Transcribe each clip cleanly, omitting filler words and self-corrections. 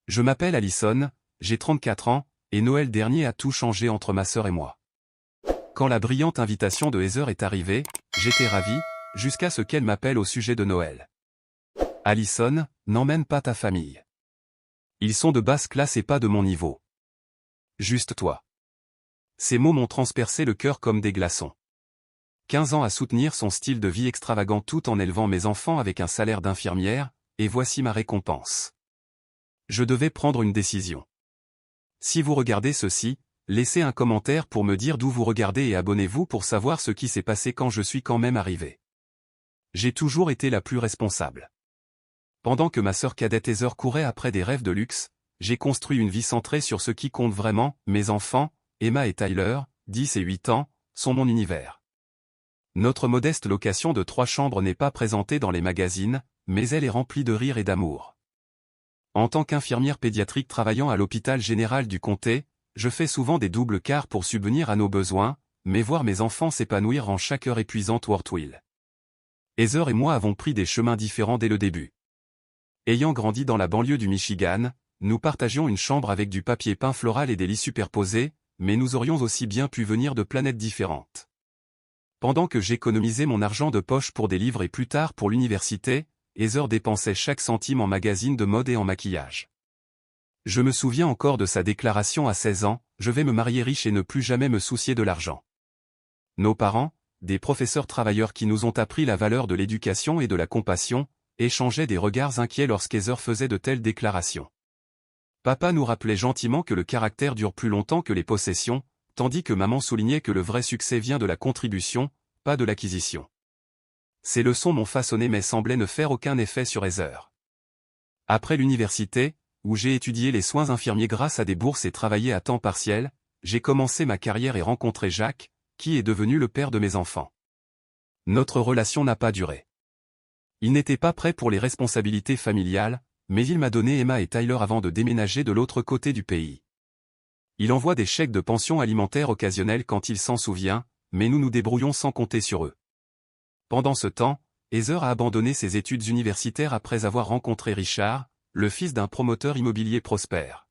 Je m'appelle Allison, j'ai 34 ans, et Noël dernier a tout changé entre ma sœur et moi. Quand la brillante invitation de Heather est arrivée, j'étais ravi, jusqu'à ce qu'elle m'appelle au sujet de Noël. Allison, n'emmène pas ta famille. Ils sont de basse classe et pas de mon niveau. Juste toi. Ces mots m'ont transpercé le cœur comme des glaçons. 15 ans à soutenir son style de vie extravagant tout en élevant mes enfants avec un salaire d'infirmière, et voici ma récompense. Je devais prendre une décision. Si vous regardez ceci, laissez un commentaire pour me dire d'où vous regardez et abonnez-vous pour savoir ce qui s'est passé quand je suis quand même arrivé. J'ai toujours été la plus responsable. Pendant que ma sœur cadette Heather courait après des rêves de luxe, j'ai construit une vie centrée sur ce qui compte vraiment. Mes enfants, Emma et Tyler, 10 et 8 ans, sont mon univers. Notre modeste location de 3 chambres n'est pas présentée dans les magazines, mais elle est remplie de rire et d'amour. En tant qu'infirmière pédiatrique travaillant à l'hôpital général du comté, je fais souvent des doubles quarts pour subvenir à nos besoins, mais voir mes enfants s'épanouir rend chaque heure épuisante worthwhile. Heather et moi avons pris des chemins différents dès le début. Ayant grandi dans la banlieue du Michigan, nous partagions une chambre avec du papier peint floral et des lits superposés, mais nous aurions aussi bien pu venir de planètes différentes. Pendant que j'économisais mon argent de poche pour des livres et plus tard pour l'université, Heather dépensait chaque centime en magazines de mode et en maquillage. Je me souviens encore de sa déclaration à 16 ans, « Je vais me marier riche et ne plus jamais me soucier de l'argent ». Nos parents, des professeurs travailleurs qui nous ont appris la valeur de l'éducation et de la compassion, échangeaient des regards inquiets lorsqu'Heather faisait de telles déclarations. Papa nous rappelait gentiment que le caractère dure plus longtemps que les possessions, tandis que maman soulignait que le vrai succès vient de la contribution, pas de l'acquisition. Ces leçons m'ont façonné mais semblaient ne faire aucun effet sur Heather. Après l'université, où j'ai étudié les soins infirmiers grâce à des bourses et travaillé à temps partiel, j'ai commencé ma carrière et rencontré Jacques, qui est devenu le père de mes enfants. Notre relation n'a pas duré. Il n'était pas prêt pour les responsabilités familiales, mais il m'a donné Emma et Tyler avant de déménager de l'autre côté du pays. Il envoie des chèques de pension alimentaire occasionnels quand il s'en souvient, mais nous nous débrouillons sans compter sur eux. Pendant ce temps, Heather a abandonné ses études universitaires après avoir rencontré Richard, le fils d'un promoteur immobilier prospère.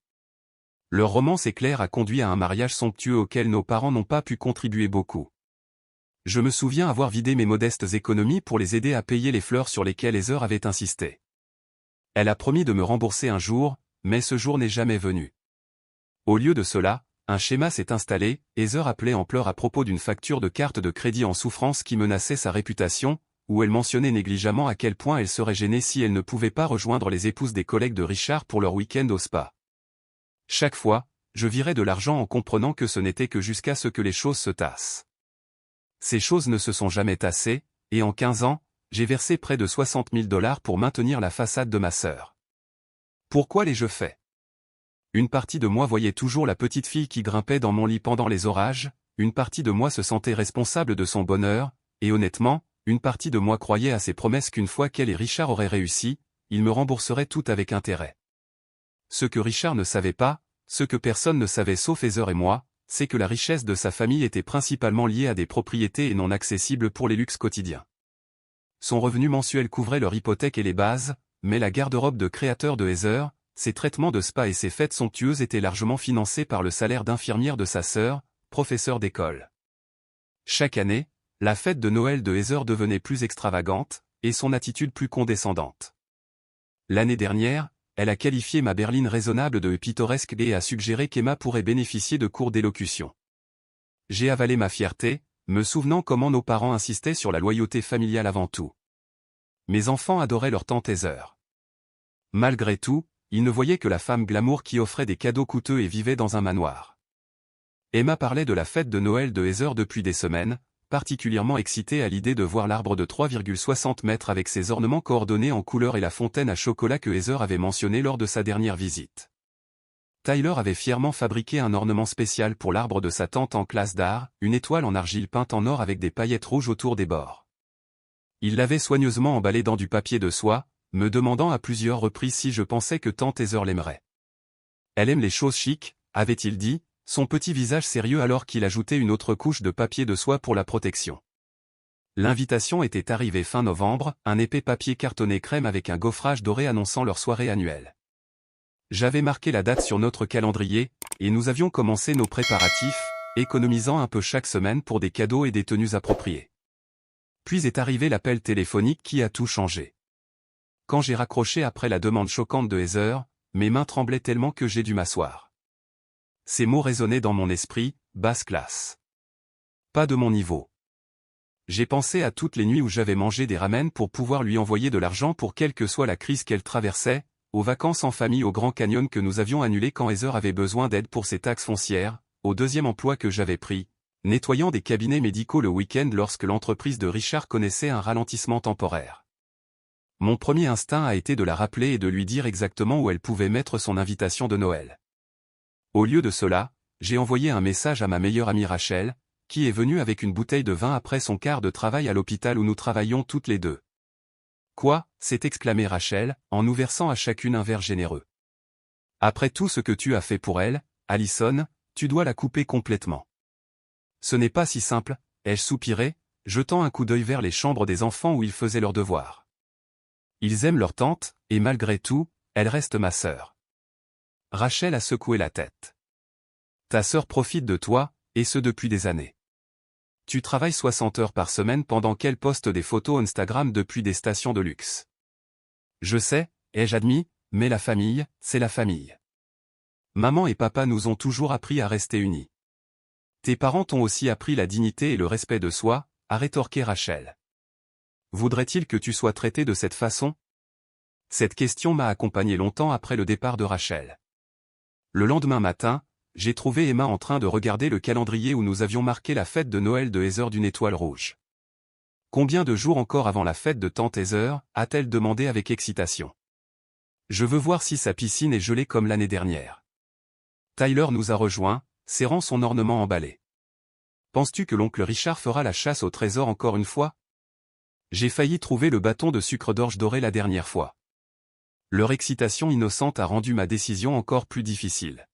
Leur romance éclair a conduit à un mariage somptueux auquel nos parents n'ont pas pu contribuer beaucoup. Je me souviens avoir vidé mes modestes économies pour les aider à payer les fleurs sur lesquelles Heather avait insisté. Elle a promis de me rembourser un jour, mais ce jour n'est jamais venu. Au lieu de cela, un schéma s'est installé, Heather appelait en pleurs à propos d'une facture de carte de crédit en souffrance qui menaçait sa réputation, où elle mentionnait négligemment à quel point elle serait gênée si elle ne pouvait pas rejoindre les épouses des collègues de Richard pour leur week-end au spa. Chaque fois, je virais de l'argent en comprenant que ce n'était que jusqu'à ce que les choses se tassent. Ces choses ne se sont jamais tassées, et en 15 ans, j'ai versé près de 60 000 $ pour maintenir la façade de ma sœur. Pourquoi l'ai-je fait? Une partie de moi voyait toujours la petite fille qui grimpait dans mon lit pendant les orages, une partie de moi se sentait responsable de son bonheur, et honnêtement, une partie de moi croyait à ses promesses qu'une fois qu'elle et Richard auraient réussi, il me rembourserait tout avec intérêt. Ce que Richard ne savait pas, ce que personne ne savait sauf Heather et moi, c'est que la richesse de sa famille était principalement liée à des propriétés et non accessibles pour les luxes quotidiens. Son revenu mensuel couvrait leur hypothèque et les bases, mais la garde-robe de créateur de Heather, ses traitements de spa et ses fêtes somptueuses étaient largement financés par le salaire d'infirmière de sa sœur, professeure d'école. Chaque année, la fête de Noël de Heather devenait plus extravagante, et son attitude plus condescendante. L'année dernière, elle a qualifié ma berline raisonnable de pittoresque et a suggéré qu'Emma pourrait bénéficier de cours d'élocution. J'ai avalé ma fierté, me souvenant comment nos parents insistaient sur la loyauté familiale avant tout. Mes enfants adoraient leur tante Heather. Malgré tout, ils ne voyaient que la femme glamour qui offrait des cadeaux coûteux et vivait dans un manoir. Emma parlait de la fête de Noël de Heather depuis des semaines, particulièrement excitée à l'idée de voir l'arbre de 3,60 mètres avec ses ornements coordonnés en couleurs et la fontaine à chocolat que Heather avait mentionné lors de sa dernière visite. Tyler avait fièrement fabriqué un ornement spécial pour l'arbre de sa tante en classe d'art, une étoile en argile peinte en or avec des paillettes rouges autour des bords. Il l'avait soigneusement emballé dans du papier de soie, me demandant à plusieurs reprises si je pensais que tante Heather l'aimerait. Elle aime les choses chics, avait-il dit, son petit visage sérieux alors qu'il ajoutait une autre couche de papier de soie pour la protection. L'invitation était arrivée fin novembre, un épais papier cartonné crème avec un gaufrage doré annonçant leur soirée annuelle. J'avais marqué la date sur notre calendrier, et nous avions commencé nos préparatifs, économisant un peu chaque semaine pour des cadeaux et des tenues appropriées. Puis est arrivé l'appel téléphonique qui a tout changé. Quand j'ai raccroché après la demande choquante de Heather, mes mains tremblaient tellement que j'ai dû m'asseoir. Ces mots résonnaient dans mon esprit, basse classe. Pas de mon niveau. J'ai pensé à toutes les nuits où j'avais mangé des ramen pour pouvoir lui envoyer de l'argent pour quelle que soit la crise qu'elle traversait, aux vacances en famille au Grand Canyon que nous avions annulées quand Heather avait besoin d'aide pour ses taxes foncières, au deuxième emploi que j'avais pris, nettoyant des cabinets médicaux le week-end lorsque l'entreprise de Richard connaissait un ralentissement temporaire. Mon premier instinct a été de la rappeler et de lui dire exactement où elle pouvait mettre son invitation de Noël. Au lieu de cela, j'ai envoyé un message à ma meilleure amie Rachel, qui est venue avec une bouteille de vin après son quart de travail à l'hôpital où nous travaillions toutes les deux. « Quoi » s'est exclamée Rachel, en nous versant à chacune un verre généreux. « Après tout ce que tu as fait pour elle, Allison, tu dois la couper complètement. » « Ce n'est pas si simple, ai-je soupiré, jetant un coup d'œil vers les chambres des enfants où ils faisaient leurs devoirs. Ils aiment leur tante, et malgré tout, elle reste ma sœur. Rachel a secoué la tête. Ta sœur profite de toi, et ce depuis des années. Tu travailles 60 heures par semaine pendant qu'elle poste des photos Instagram depuis des stations de luxe. Je sais, ai-je admis, mais la famille, c'est la famille. Maman et papa nous ont toujours appris à rester unis. Tes parents t'ont aussi appris la dignité et le respect de soi, a rétorqué Rachel. Voudrait-il que tu sois traité de cette façon? Cette question m'a accompagné longtemps après le départ de Rachel. Le lendemain matin, j'ai trouvé Emma en train de regarder le calendrier où nous avions marqué la fête de Noël de Heather d'une étoile rouge. Combien de jours encore avant la fête de tante Heather, a-t-elle demandé avec excitation. Je veux voir si sa piscine est gelée comme l'année dernière. Tyler nous a rejoints, serrant son ornement emballé. Penses-tu que l'oncle Richard fera la chasse au trésor encore une fois? J'ai failli trouver le bâton de sucre d'orge doré la dernière fois. Leur excitation innocente a rendu ma décision encore plus difficile.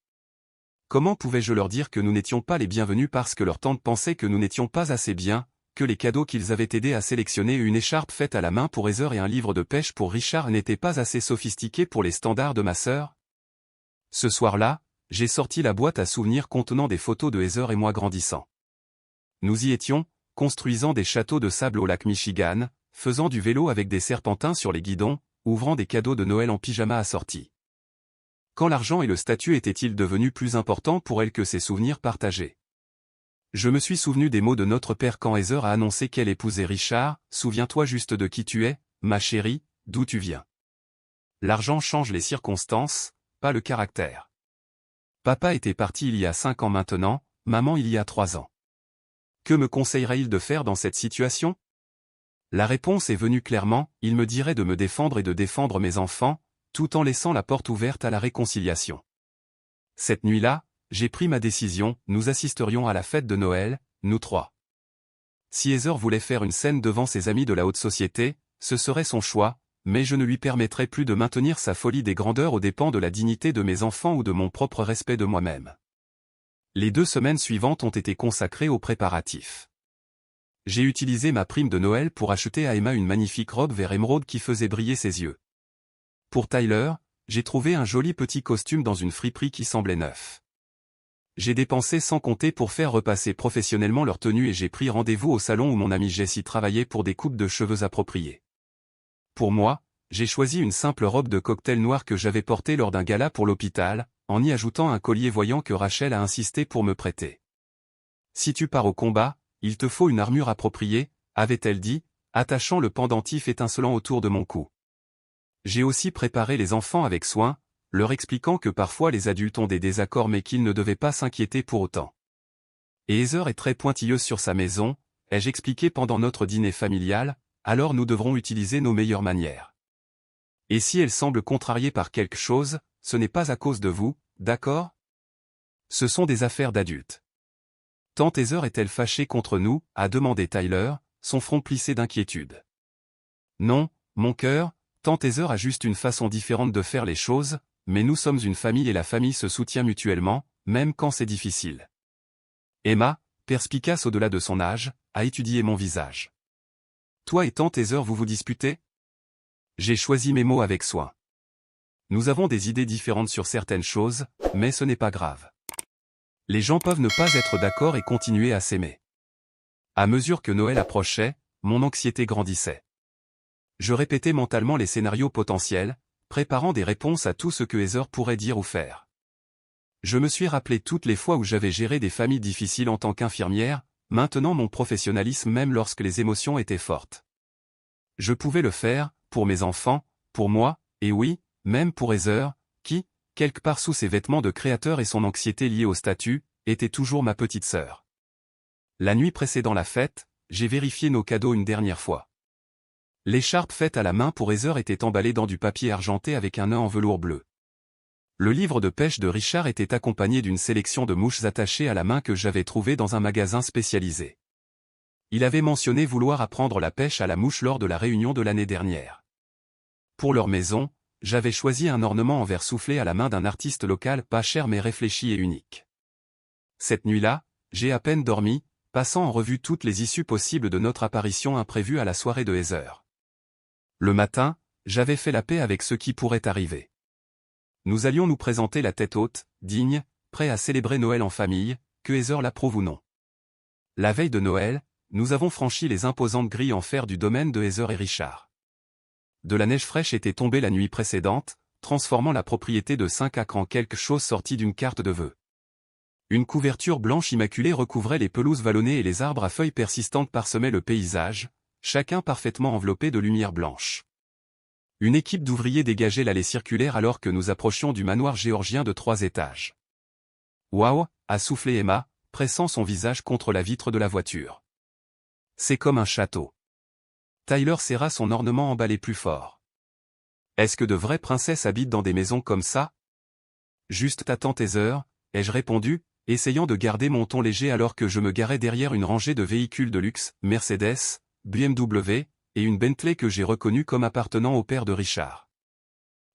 Comment pouvais-je leur dire que nous n'étions pas les bienvenus parce que leur tante pensait que nous n'étions pas assez bien, que les cadeaux qu'ils avaient aidé à sélectionner, une écharpe faite à la main pour Heather et un livre de pêche pour Richard, n'étaient pas assez sophistiqués pour les standards de ma sœur? Ce soir-là, j'ai sorti la boîte à souvenirs contenant des photos de Heather et moi grandissant. Nous y étions, construisant des châteaux de sable au lac Michigan, faisant du vélo avec des serpentins sur les guidons, ouvrant des cadeaux de Noël en pyjama assortis. Quand l'argent et le statut étaient-ils devenus plus importants pour elle que ces souvenirs partagés? Je me suis souvenu des mots de notre père quand Heather a annoncé qu'elle épousait Richard. Souviens-toi juste de qui tu es, ma chérie, d'où tu viens. L'argent change les circonstances, pas le caractère. Papa était parti il y a 5 ans maintenant, maman il y a 3 ans. Que me conseillerait-il de faire dans cette situation? La réponse est venue clairement, il me dirait de me défendre et de défendre mes enfants, tout en laissant la porte ouverte à la réconciliation. Cette nuit-là, j'ai pris ma décision, nous assisterions à la fête de Noël, nous trois. Si Heather voulait faire une scène devant ses amis de la haute société, ce serait son choix, mais je ne lui permettrai plus de maintenir sa folie des grandeurs aux dépens de la dignité de mes enfants ou de mon propre respect de moi-même. Les 2 semaines suivantes ont été consacrées aux préparatifs. J'ai utilisé ma prime de Noël pour acheter à Emma une magnifique robe vert émeraude qui faisait briller ses yeux. Pour Tyler, j'ai trouvé un joli petit costume dans une friperie qui semblait neuf. J'ai dépensé sans compter pour faire repasser professionnellement leur tenue et j'ai pris rendez-vous au salon où mon ami Jessie travaillait pour des coupes de cheveux appropriées. Pour moi, j'ai choisi une simple robe de cocktail noire que j'avais portée lors d'un gala pour l'hôpital, en y ajoutant un collier voyant que Rachel a insisté pour me prêter. Si tu pars au combat, il te faut une armure appropriée, avait-elle dit, attachant le pendentif étincelant autour de mon cou. J'ai aussi préparé les enfants avec soin, leur expliquant que parfois les adultes ont des désaccords mais qu'ils ne devaient pas s'inquiéter pour autant. Et Heather est très pointilleuse sur sa maison, ai-je expliqué pendant notre dîner familial, alors nous devrons utiliser nos meilleures manières. Et si elle semble contrariée par quelque chose, ce n'est pas à cause de vous, d'accord? Ce sont des affaires d'adultes. Tante Heather est-elle fâchée contre nous, a demandé Tyler, son front plissé d'inquiétude. Non, mon cœur, tante Heather a juste une façon différente de faire les choses, mais nous sommes une famille et la famille se soutient mutuellement, même quand c'est difficile. Emma, perspicace au-delà de son âge, a étudié mon visage. Toi et tante Heather vous vous disputez? J'ai choisi mes mots avec soin. Nous avons des idées différentes sur certaines choses, mais ce n'est pas grave. Les gens peuvent ne pas être d'accord et continuer à s'aimer. À mesure que Noël approchait, mon anxiété grandissait. Je répétais mentalement les scénarios potentiels, préparant des réponses à tout ce que Heather pourrait dire ou faire. Je me suis rappelé toutes les fois où j'avais géré des familles difficiles en tant qu'infirmière, maintenant mon professionnalisme même lorsque les émotions étaient fortes. Je pouvais le faire, pour mes enfants, pour moi, et oui, même pour Heather, qui, quelque part sous ses vêtements de créateur et son anxiété liée au statut, était toujours ma petite sœur. La nuit précédant la fête, j'ai vérifié nos cadeaux une dernière fois. L'écharpe faite à la main pour Heather était emballée dans du papier argenté avec un nœud en velours bleu. Le livre de pêche de Richard était accompagné d'une sélection de mouches attachées à la main que j'avais trouvée dans un magasin spécialisé. Il avait mentionné vouloir apprendre la pêche à la mouche lors de la réunion de l'année dernière. Pour leur maison, j'avais choisi un ornement en verre soufflé à la main d'un artiste local pas cher mais réfléchi et unique. Cette nuit-là, j'ai à peine dormi, passant en revue toutes les issues possibles de notre apparition imprévue à la soirée de Heather. Le matin, j'avais fait la paix avec ce qui pourrait arriver. Nous allions nous présenter la tête haute, digne, prêts à célébrer Noël en famille, que Heather l'approuve ou non. La veille de Noël, nous avons franchi les imposantes grilles en fer du domaine de Heather et Richard. De la neige fraîche était tombée la nuit précédente, transformant la propriété de 5 acres en quelque chose sorti d'une carte de vœux. Une couverture blanche immaculée recouvrait les pelouses vallonnées et les arbres à feuilles persistantes parsemaient le paysage, chacun parfaitement enveloppé de lumière blanche. Une équipe d'ouvriers dégageait l'allée circulaire alors que nous approchions du manoir géorgien de 3 étages. « Waouh !» a soufflé Emma, pressant son visage contre la vitre de la voiture. « C'est comme un château. » Tyler serra son ornement emballé plus fort. « Est-ce que de vraies princesses habitent dans des maisons comme ça ?»« Juste ta tante Heather » ai-je répondu, essayant de garder mon ton léger alors que je me garais derrière une rangée de véhicules de luxe, Mercedes, BMW, et une Bentley que j'ai reconnue comme appartenant au père de Richard.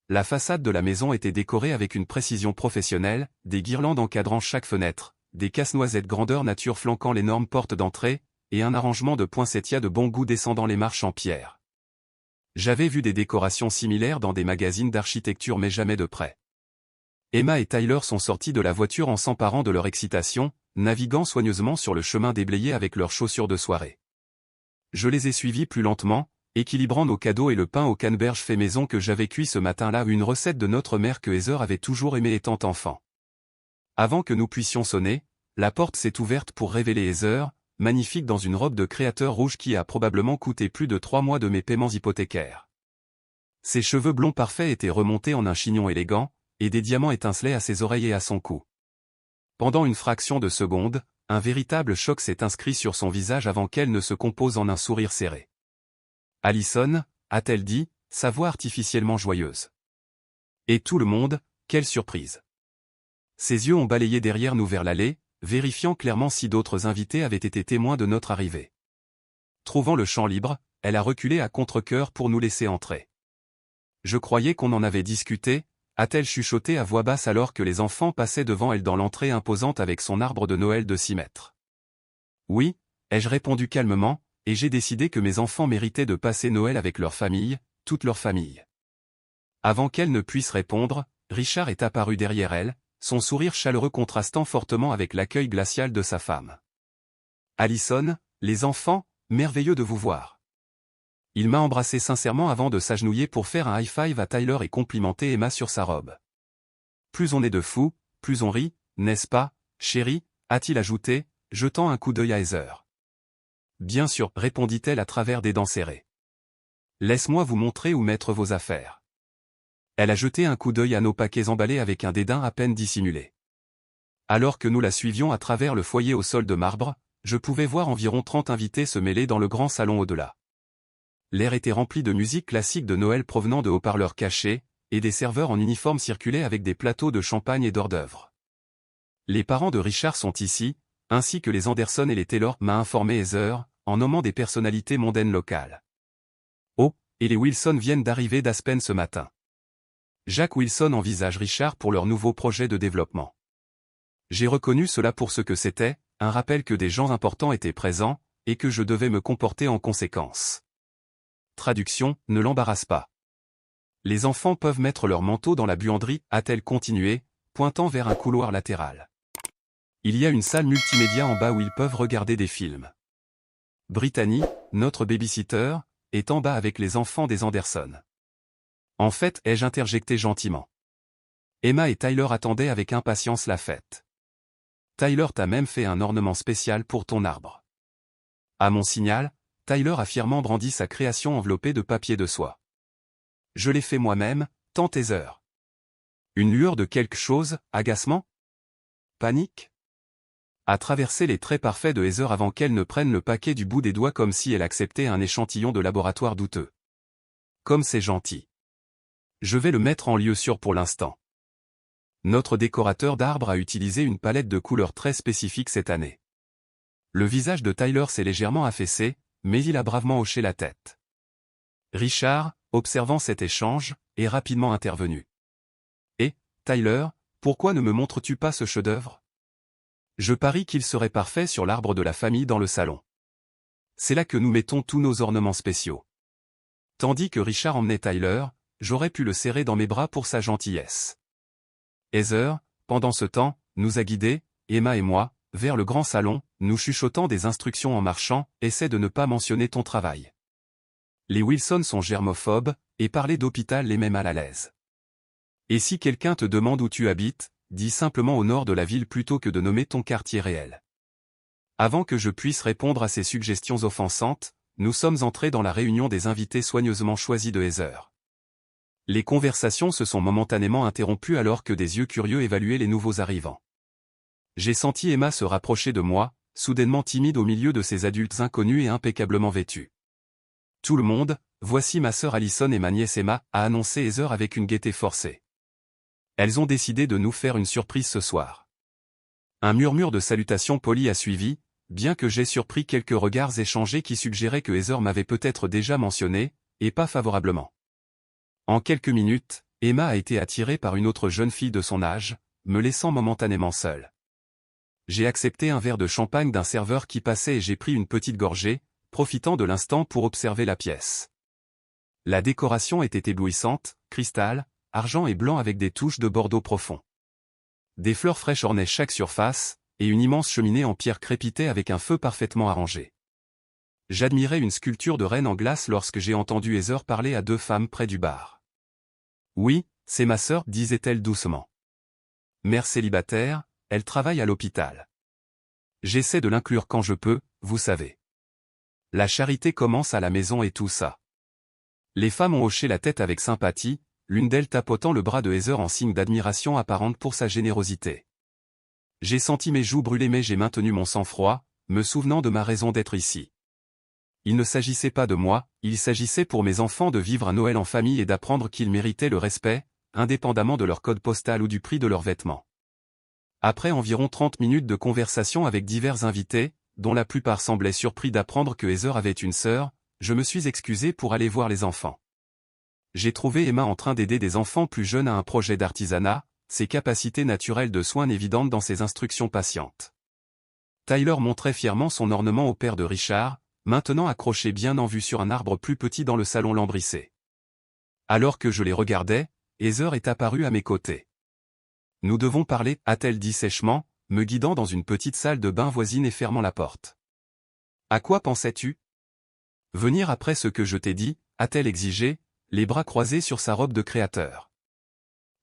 La façade de la maison était décorée avec une précision professionnelle, des guirlandes encadrant chaque fenêtre, des casse-noisettes grandeur nature flanquant l'énorme porte d'entrée, et un arrangement de poinsettias de bon goût descendant les marches en pierre. J'avais vu des décorations similaires dans des magazines d'architecture mais jamais de près. Emma et Tyler sont sortis de la voiture en s'emparant de leur excitation, naviguant soigneusement sur le chemin déblayé avec leurs chaussures de soirée. Je les ai suivis plus lentement, équilibrant nos cadeaux et le pain au canneberge fait maison que j'avais cuit ce matin-là, une recette de notre mère que Heather avait toujours aimée étant enfant. Avant que nous puissions sonner, la porte s'est ouverte pour révéler Heather, magnifique dans une robe de créateur rouge qui a probablement coûté plus de 3 mois de mes paiements hypothécaires. Ses cheveux blonds parfaits étaient remontés en un chignon élégant, et des diamants étincelaient à ses oreilles et à son cou. Pendant une fraction de seconde, un véritable choc s'est inscrit sur son visage avant qu'elle ne se compose en un sourire serré. « Allison » a-t-elle dit, sa voix artificiellement joyeuse. Et tout le monde, quelle surprise. Ses yeux ont balayé derrière nous vers l'allée, vérifiant clairement si d'autres invités avaient été témoins de notre arrivée. Trouvant le champ libre, elle a reculé à contre-cœur pour nous laisser entrer. « Je croyais qu'on en avait discuté », a-t-elle chuchoté à voix basse alors que les enfants passaient devant elle dans l'entrée imposante avec son arbre de Noël de 6 mètres. « Oui », ai-je répondu calmement, et j'ai décidé que mes enfants méritaient de passer Noël avec leur famille, toute leur famille. Avant qu'elle ne puisse répondre, Richard est apparu derrière elle, son sourire chaleureux contrastant fortement avec l'accueil glacial de sa femme. « Allison, les enfants, merveilleux de vous voir. » Il m'a embrassé sincèrement avant de s'agenouiller pour faire un high-five à Tyler et complimenter Emma sur sa robe. « Plus on est de fous, plus on rit, n'est-ce pas, chérie ?» a-t-il ajouté, jetant un coup d'œil à Heather. « Bien sûr, » répondit-elle à travers des dents serrées. « Laisse-moi vous montrer où mettre vos affaires. » Elle a jeté un coup d'œil à nos paquets emballés avec un dédain à peine dissimulé. Alors que nous la suivions à travers le foyer au sol de marbre, je pouvais voir environ 30 invités se mêler dans le grand salon au-delà. L'air était rempli de musique classique de Noël provenant de haut-parleurs cachés, et des serveurs en uniforme circulaient avec des plateaux de champagne et d'hors-d'œuvre. Les parents de Richard sont ici, ainsi que les Anderson et les Taylor, m'a informé Heather, en nommant des personnalités mondaines locales. Oh, et les Wilson viennent d'arriver d'Aspen ce matin. Jack Wilson envisage Richard pour leur nouveau projet de développement. J'ai reconnu cela pour ce que c'était, un rappel que des gens importants étaient présents, et que je devais me comporter en conséquence. Traduction, ne l'embarrasse pas. Les enfants peuvent mettre leur manteau dans la buanderie, a-t-elle continué, pointant vers un couloir latéral. Il y a une salle multimédia en bas où ils peuvent regarder des films. Brittany, notre babysitter, est en bas avec les enfants des Anderson. En fait, ai-je interjecté gentiment. Emma et Tyler attendaient avec impatience la fête. Tyler t'a même fait un ornement spécial pour ton arbre. À mon signal, Tyler a fièrement brandi sa création enveloppée de papier de soie. Je l'ai fait moi-même, tant Heather. Une lueur de quelque chose, agacement? Panique? A traversé les traits parfaits de Heather avant qu'elle ne prenne le paquet du bout des doigts comme si elle acceptait un échantillon de laboratoire douteux. Comme c'est gentil. Je vais le mettre en lieu sûr pour l'instant. Notre décorateur d'arbres a utilisé une palette de couleurs très spécifique cette année. Le visage de Tyler s'est légèrement affaissé, mais il a bravement hoché la tête. Richard, observant cet échange, est rapidement intervenu. Et, Tyler, pourquoi ne me montres-tu pas ce chef-d'œuvre? Je parie qu'il serait parfait sur l'arbre de la famille dans le salon. C'est là que nous mettons tous nos ornements spéciaux. Tandis que Richard emmenait Tyler, j'aurais pu le serrer dans mes bras pour sa gentillesse. Heather, pendant ce temps, nous a guidés, Emma et moi, vers le grand salon, nous chuchotant des instructions en marchant, essaie de ne pas mentionner ton travail. Les Wilson sont germophobes, et parler d'hôpital les met mal à l'aise. Et si quelqu'un te demande où tu habites, dis simplement au nord de la ville plutôt que de nommer ton quartier réel. Avant que je puisse répondre à ces suggestions offensantes, nous sommes entrés dans la réunion des invités soigneusement choisis de Heather. Les conversations se sont momentanément interrompues alors que des yeux curieux évaluaient les nouveaux arrivants. J'ai senti Emma se rapprocher de moi, soudainement timide au milieu de ces adultes inconnus et impeccablement vêtus. Tout le monde, voici ma sœur Allison et ma nièce Emma, a annoncé Heather avec une gaieté forcée. Elles ont décidé de nous faire une surprise ce soir. Un murmure de salutations polies a suivi, bien que j'ai surpris quelques regards échangés qui suggéraient que Heather m'avait peut-être déjà mentionné, et pas favorablement. En quelques minutes, Emma a été attirée par une autre jeune fille de son âge, me laissant momentanément seule. J'ai accepté un verre de champagne d'un serveur qui passait et j'ai pris une petite gorgée, profitant de l'instant pour observer la pièce. La décoration était éblouissante, cristal, argent et blanc avec des touches de bordeaux profond. Des fleurs fraîches ornaient chaque surface, et une immense cheminée en pierre crépitait avec un feu parfaitement arrangé. J'admirais une sculpture de reine en glace lorsque j'ai entendu Heather parler à deux femmes près du bar. Oui, c'est ma sœur, disait-elle doucement. Mère célibataire, elle travaille à l'hôpital. J'essaie de l'inclure quand je peux, vous savez. La charité commence à la maison et tout ça. Les femmes ont hoché la tête avec sympathie, l'une d'elles tapotant le bras de Heather en signe d'admiration apparente pour sa générosité. J'ai senti mes joues brûler mais j'ai maintenu mon sang-froid, me souvenant de ma raison d'être ici. Il ne s'agissait pas de moi, il s'agissait pour mes enfants de vivre un Noël en famille et d'apprendre qu'ils méritaient le respect, indépendamment de leur code postal ou du prix de leurs vêtements. Après environ 30 minutes de conversation avec divers invités, dont la plupart semblaient surpris d'apprendre que Heather avait une sœur, je me suis excusé pour aller voir les enfants. J'ai trouvé Emma en train d'aider des enfants plus jeunes à un projet d'artisanat, ses capacités naturelles de soins évidentes dans ses instructions patientes. Tyler montrait fièrement son ornement au père de Richard, maintenant accroché bien en vue sur un arbre plus petit dans le salon lambrissé. Alors que je les regardais, Heather est apparue à mes côtés. Nous devons parler, a-t-elle dit sèchement, me guidant dans une petite salle de bain voisine et fermant la porte. À quoi pensais-tu? Venir après ce que je t'ai dit, a-t-elle exigé, les bras croisés sur sa robe de créateur.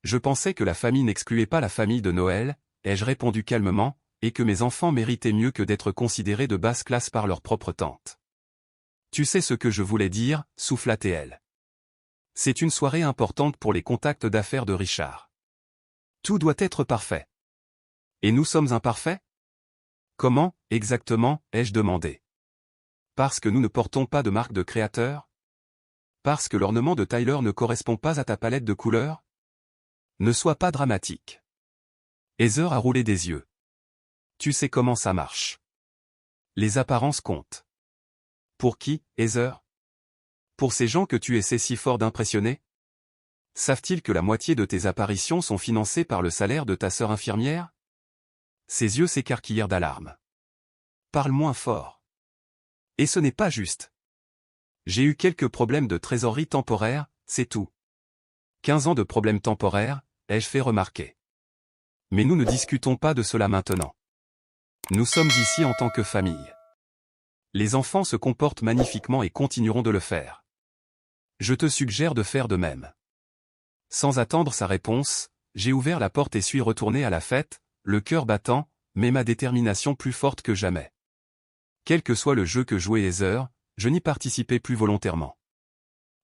Je pensais que la famille n'excluait pas la famille de Noël, ai-je répondu calmement, et que mes enfants méritaient mieux que d'être considérés de basse classe par leur propre tante. Tu sais ce que je voulais dire, souffla-t-elle. C'est une soirée importante pour les contacts d'affaires de Richard. Tout doit être parfait. Et nous sommes imparfaits? Comment, exactement, ai-je demandé. Parce que nous ne portons pas de marque de créateur? Parce que l'ornement de Tyler ne correspond pas à ta palette de couleurs? Ne sois pas dramatique. Heather a roulé des yeux. Tu sais comment ça marche. Les apparences comptent. Pour qui, Heather? Pour ces gens que tu essaies si fort d'impressionner? Savent-ils que la moitié de tes apparitions sont financées par le salaire de ta sœur infirmière? Ses yeux s'écarquillèrent d'alarme. Parle moins fort. Et ce n'est pas juste. J'ai eu quelques problèmes de trésorerie temporaire, c'est tout. 15 ans de problèmes temporaires, ai-je fait remarquer. Mais nous ne discutons pas de cela maintenant. Nous sommes ici en tant que famille. Les enfants se comportent magnifiquement et continueront de le faire. Je te suggère de faire de même. Sans attendre sa réponse, j'ai ouvert la porte et suis retourné à la fête, le cœur battant, mais ma détermination plus forte que jamais. Quel que soit le jeu que jouait Heather, je n'y participais plus volontairement.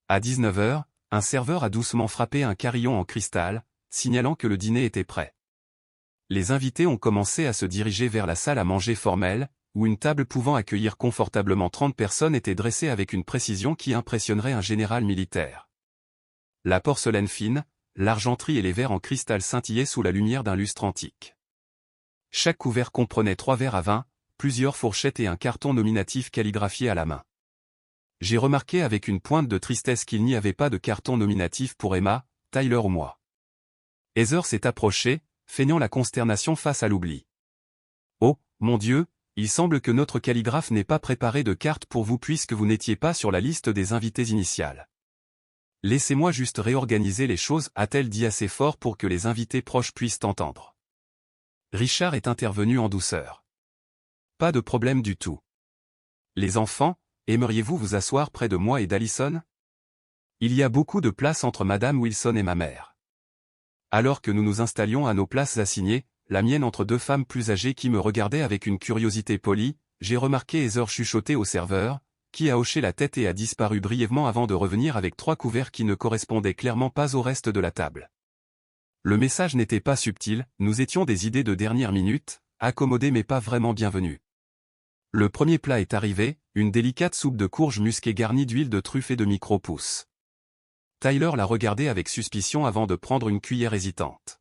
À 19 h, un serveur a doucement frappé un carillon en cristal, signalant que le dîner était prêt. Les invités ont commencé à se diriger vers la salle à manger formelle, où une table pouvant accueillir confortablement 30 personnes était dressée avec une précision qui impressionnerait un général militaire. La porcelaine fine, l'argenterie et les verres en cristal scintillaient sous la lumière d'un lustre antique. Chaque couvert comprenait 3 verres à vin, plusieurs fourchettes et un carton nominatif calligraphié à la main. J'ai remarqué avec une pointe de tristesse qu'il n'y avait pas de carton nominatif pour Emma, Tyler ou moi. Heather s'est approchée, feignant la consternation face à l'oubli. « Oh, mon Dieu, il semble que notre calligraphe n'ait pas préparé de carte pour vous puisque vous n'étiez pas sur la liste des invités initiales. Laissez-moi juste réorganiser les choses » a-t-elle dit assez fort pour que les invités proches puissent entendre. Richard est intervenu en douceur. « Pas de problème du tout. Les enfants, aimeriez-vous vous asseoir près de moi et d'Allison ? Il y a beaucoup de place entre Madame Wilson et ma mère. » Alors que nous nous installions à nos places assignées, la mienne entre deux femmes plus âgées qui me regardaient avec une curiosité polie, j'ai remarqué Heather chuchoter au serveur, qui a hoché la tête et a disparu brièvement avant de revenir avec 3 couverts qui ne correspondaient clairement pas au reste de la table. Le message n'était pas subtil, nous étions des idées de dernière minute, accommodées mais pas vraiment bienvenues. Le premier plat est arrivé, une délicate soupe de courges musquées garnie d'huile de truffe et de micro-pousses. Tyler l'a regardé avec suspicion avant de prendre une cuillère hésitante.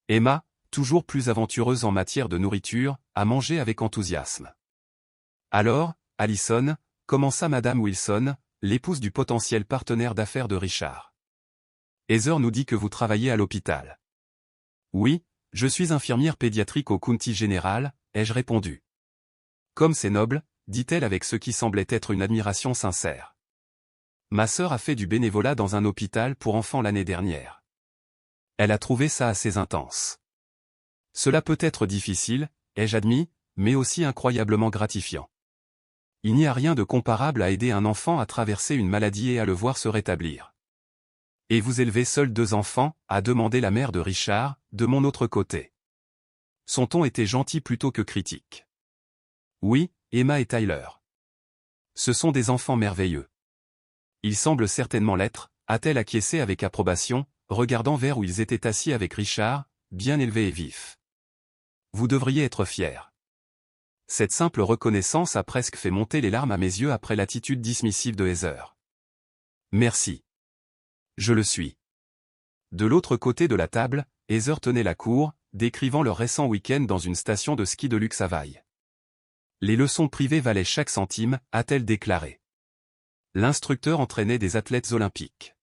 Emma, toujours plus aventureuse en matière de nourriture, a mangé avec enthousiasme. Alors, Allison, commença Madame Wilson, l'épouse du potentiel partenaire d'affaires de Richard. Heather nous dit que vous travaillez à l'hôpital. Oui, je suis infirmière pédiatrique au County General, ai-je répondu. Comme c'est noble, dit-elle avec ce qui semblait être une admiration sincère. Ma sœur a fait du bénévolat dans un hôpital pour enfants l'année dernière. Elle a trouvé ça assez intense. Cela peut être difficile, ai-je admis, mais aussi incroyablement gratifiant. Il n'y a rien de comparable à aider un enfant à traverser une maladie et à le voir se rétablir. Et vous élevez seul 2 enfants, a demandé la mère de Richard, de mon autre côté. Son ton était gentil plutôt que critique. Oui, Emma et Tyler. Ce sont des enfants merveilleux. Ils semblent certainement l'être, a-t-elle acquiescé avec approbation, regardant vers où ils étaient assis avec Richard, bien élevé et vif. Vous devriez être fiers. Cette simple reconnaissance a presque fait monter les larmes à mes yeux après l'attitude dismissive de Heather. Merci. Je le suis. De l'autre côté de la table, Heather tenait la cour, décrivant leur récent week-end dans une station de ski de luxe à Vaille. Les leçons privées valaient chaque centime, a-t-elle déclaré. L'instructeur entraînait des athlètes olympiques.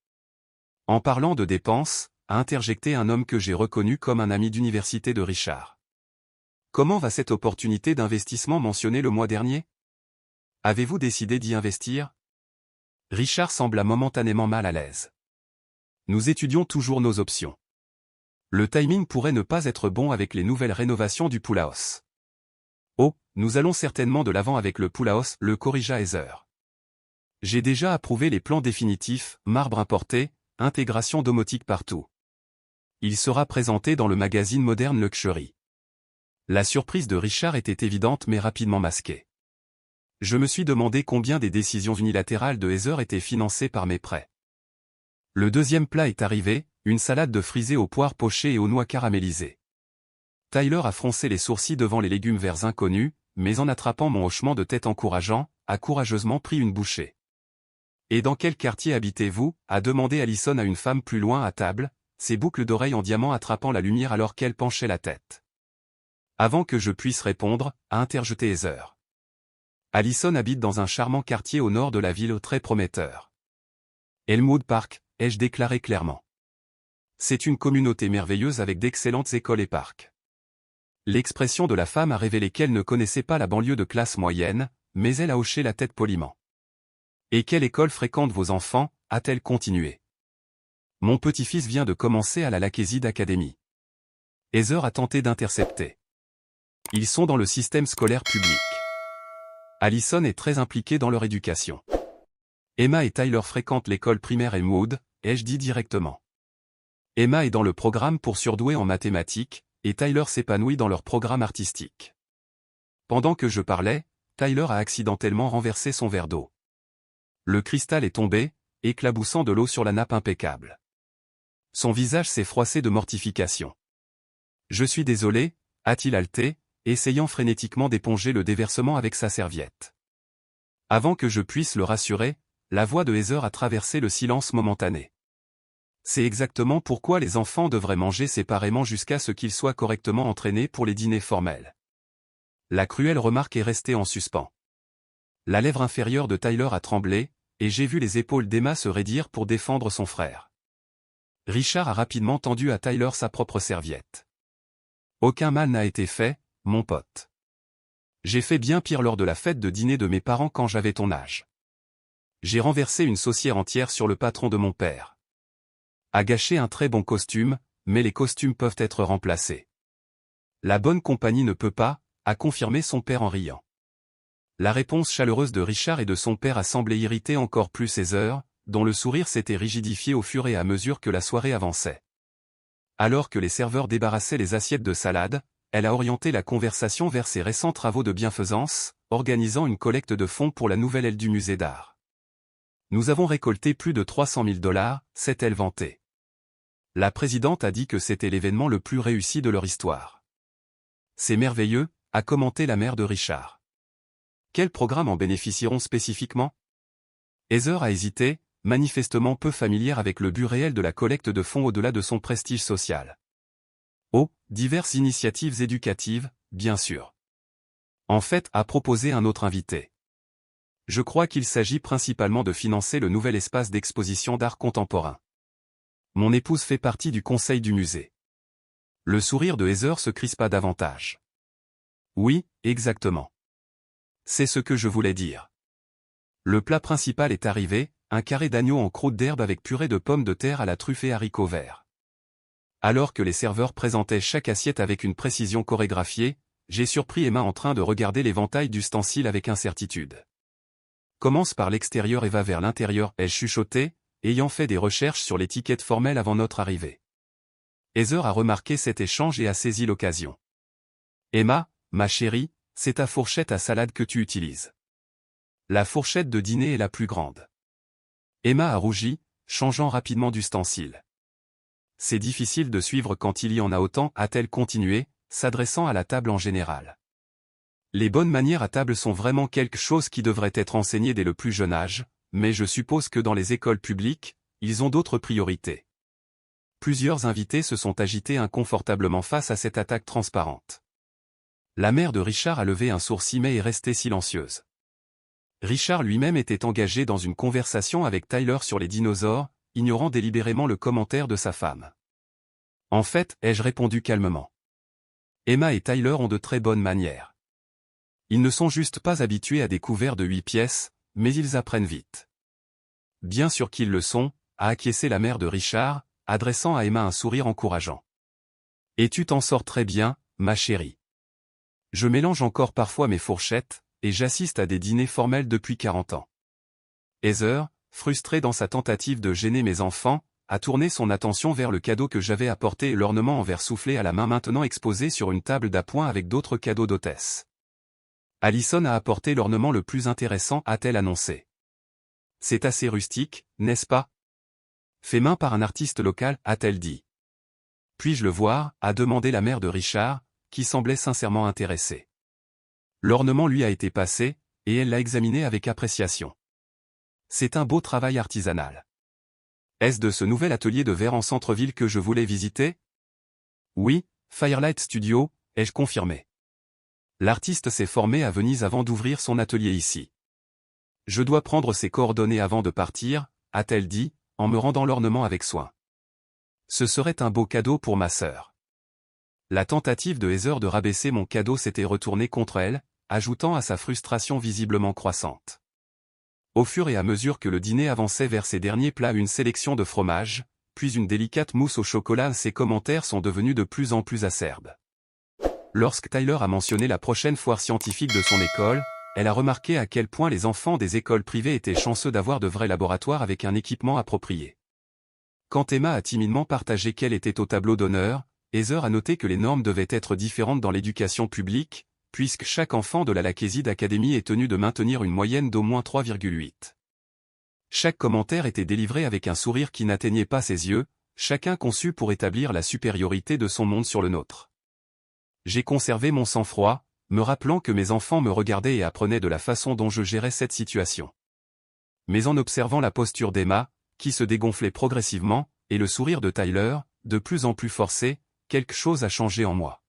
En parlant de dépenses, a interjecté un homme que j'ai reconnu comme un ami d'université de Richard. Comment va cette opportunité d'investissement mentionnée le mois dernier? Avez-vous décidé d'y investir? Richard sembla momentanément mal à l'aise. Nous étudions toujours nos options. Le timing pourrait ne pas être bon avec les nouvelles rénovations du pool house. Oh, nous allons certainement de l'avant avec le pool house, le corrigea Heather. J'ai déjà approuvé les plans définitifs, marbre importé, intégration domotique partout. Il sera présenté dans le magazine Modern Luxury. La surprise de Richard était évidente mais rapidement masquée. Je me suis demandé combien des décisions unilatérales de Heather étaient financées par mes prêts. Le deuxième plat est arrivé, une salade de frisée aux poires pochées et aux noix caramélisées. Tyler a froncé les sourcils devant les légumes verts inconnus, mais en attrapant mon hochement de tête encourageant, a courageusement pris une bouchée. « Et dans quel quartier habitez-vous » a demandé Allison à une femme plus loin à table, ses boucles d'oreilles en diamant attrapant la lumière alors qu'elle penchait la tête. Avant que je puisse répondre, a interjeté Heather. Allison habite dans un charmant quartier au nord de la ville très prometteur. Elmwood Park, ai-je déclaré clairement. C'est une communauté merveilleuse avec d'excellentes écoles et parcs. L'expression de la femme a révélé qu'elle ne connaissait pas la banlieue de classe moyenne, mais elle a hoché la tête poliment. Et quelle école fréquentent vos enfants, a-t-elle continué. Mon petit-fils vient de commencer à la Lakezid Academy. Heather a tenté d'intercepter. Ils sont dans le système scolaire public. Allison est très impliquée dans leur éducation. Emma et Tyler fréquentent l'école primaire Elmwood, ai-je dit directement. Emma est dans le programme pour surdoués en mathématiques, et Tyler s'épanouit dans leur programme artistique. Pendant que je parlais, Tyler a accidentellement renversé son verre d'eau. Le cristal est tombé, éclaboussant de l'eau sur la nappe impeccable. Son visage s'est froissé de mortification. Je suis désolé, a-t-il haleté, essayant frénétiquement d'éponger le déversement avec sa serviette. Avant que je puisse le rassurer, la voix de Heather a traversé le silence momentané. C'est exactement pourquoi les enfants devraient manger séparément jusqu'à ce qu'ils soient correctement entraînés pour les dîners formels. La cruelle remarque est restée en suspens. La lèvre inférieure de Tyler a tremblé, et j'ai vu les épaules d'Emma se raidir pour défendre son frère. Richard a rapidement tendu à Tyler sa propre serviette. Aucun mal n'a été fait, mon pote. J'ai fait bien pire lors de la fête de dîner de mes parents quand j'avais ton âge. J'ai renversé une saucière entière sur le patron de mon père. A gâché un très bon costume, mais les costumes peuvent être remplacés. La bonne compagnie ne peut pas, a confirmé son père en riant. La réponse chaleureuse de Richard et de son père a semblé irriter encore plus Heather, dont le sourire s'était rigidifié au fur et à mesure que la soirée avançait. Alors que les serveurs débarrassaient les assiettes de salade, elle a orienté la conversation vers ses récents travaux de bienfaisance, organisant une collecte de fonds pour la nouvelle aile du musée d'art. Nous avons récolté plus de 300 000 $, s'est-elle vantée. La présidente a dit que c'était l'événement le plus réussi de leur histoire. C'est merveilleux, a commenté la mère de Richard. Quels programmes en bénéficieront spécifiquement? Heather a hésité, manifestement peu familière avec le but réel de la collecte de fonds au-delà de son prestige social. Oh, diverses initiatives éducatives, bien sûr. En fait, a proposé un autre invité. Je crois qu'il s'agit principalement de financer le nouvel espace d'exposition d'art contemporain. Mon épouse fait partie du conseil du musée. Le sourire de Heather se crispa davantage. Oui, exactement. C'est ce que je voulais dire. Le plat principal est arrivé, un carré d'agneau en croûte d'herbe avec purée de pommes de terre à la truffe et haricots verts. Alors que les serveurs présentaient chaque assiette avec une précision chorégraphiée, j'ai surpris Emma en train de regarder l'éventail d'ustensiles avec incertitude. Commence par l'extérieur et va vers l'intérieur, ai-je chuchoté, ayant fait des recherches sur l'étiquette formelle avant notre arrivée. Heather a remarqué cet échange et a saisi l'occasion. Emma, ma chérie, c'est ta fourchette à salade que tu utilises. La fourchette de dîner est la plus grande. Emma a rougi, changeant rapidement d'ustensile. C'est difficile de suivre quand il y en a autant, a-t-elle continué, s'adressant à la table en général. Les bonnes manières à table sont vraiment quelque chose qui devrait être enseigné dès le plus jeune âge, mais je suppose que dans les écoles publiques, ils ont d'autres priorités. Plusieurs invités se sont agités inconfortablement face à cette attaque transparente. La mère de Richard a levé un sourcil mais est restée silencieuse. Richard lui-même était engagé dans une conversation avec Tyler sur les dinosaures, ignorant délibérément le commentaire de sa femme. En fait, ai-je répondu calmement. Emma et Tyler ont de très bonnes manières. Ils ne sont juste pas habitués à des couverts de 8 pièces, mais ils apprennent vite. Bien sûr qu'ils le sont, a acquiescé la mère de Richard, adressant à Emma un sourire encourageant. Et tu t'en sors très bien, ma chérie. Je mélange encore parfois mes fourchettes, et j'assiste à des dîners formels depuis 40 ans. Heather, frustrée dans sa tentative de gêner mes enfants, a tourné son attention vers le cadeau que j'avais apporté et l'ornement en verre soufflé à la main maintenant exposé sur une table d'appoint avec d'autres cadeaux d'hôtesse. Allison a apporté l'ornement le plus intéressant, a-t-elle annoncé. C'est assez rustique, n'est-ce pas? Fait main par un artiste local, a-t-elle dit. Puis-je le voir, a demandé la mère de Richard, qui semblait sincèrement intéressée. L'ornement lui a été passé, et elle l'a examiné avec appréciation. C'est un beau travail artisanal. Est-ce de ce nouvel atelier de verre en centre-ville que je voulais visiter? Oui, Firelight Studio, ai-je confirmé. L'artiste s'est formé à Venise avant d'ouvrir son atelier ici. Je dois prendre ses coordonnées avant de partir, a-t-elle dit, en me rendant l'ornement avec soin. Ce serait un beau cadeau pour ma sœur. La tentative de Heather de rabaisser mon cadeau s'était retournée contre elle, ajoutant à sa frustration visiblement croissante. Au fur et à mesure que le dîner avançait vers ses derniers plats une sélection de fromages, puis une délicate mousse au chocolat. Ses commentaires sont devenus de plus en plus acerbes. Lorsque Tyler a mentionné la prochaine foire scientifique de son école, elle a remarqué à quel point les enfants des écoles privées étaient chanceux d'avoir de vrais laboratoires avec un équipement approprié. Quand Emma a timidement partagé qu'elle était au tableau d'honneur, Heather a noté que les normes devaient être différentes dans l'éducation publique, puisque chaque enfant de la Lakezid Academy est tenu de maintenir une moyenne d'au moins 3,8. Chaque commentaire était délivré avec un sourire qui n'atteignait pas ses yeux, chacun conçu pour établir la supériorité de son monde sur le nôtre. J'ai conservé mon sang-froid, me rappelant que mes enfants me regardaient et apprenaient de la façon dont je gérais cette situation. Mais en observant la posture d'Emma, qui se dégonflait progressivement, et le sourire de Tyler, de plus en plus forcé, quelque chose a changé en moi.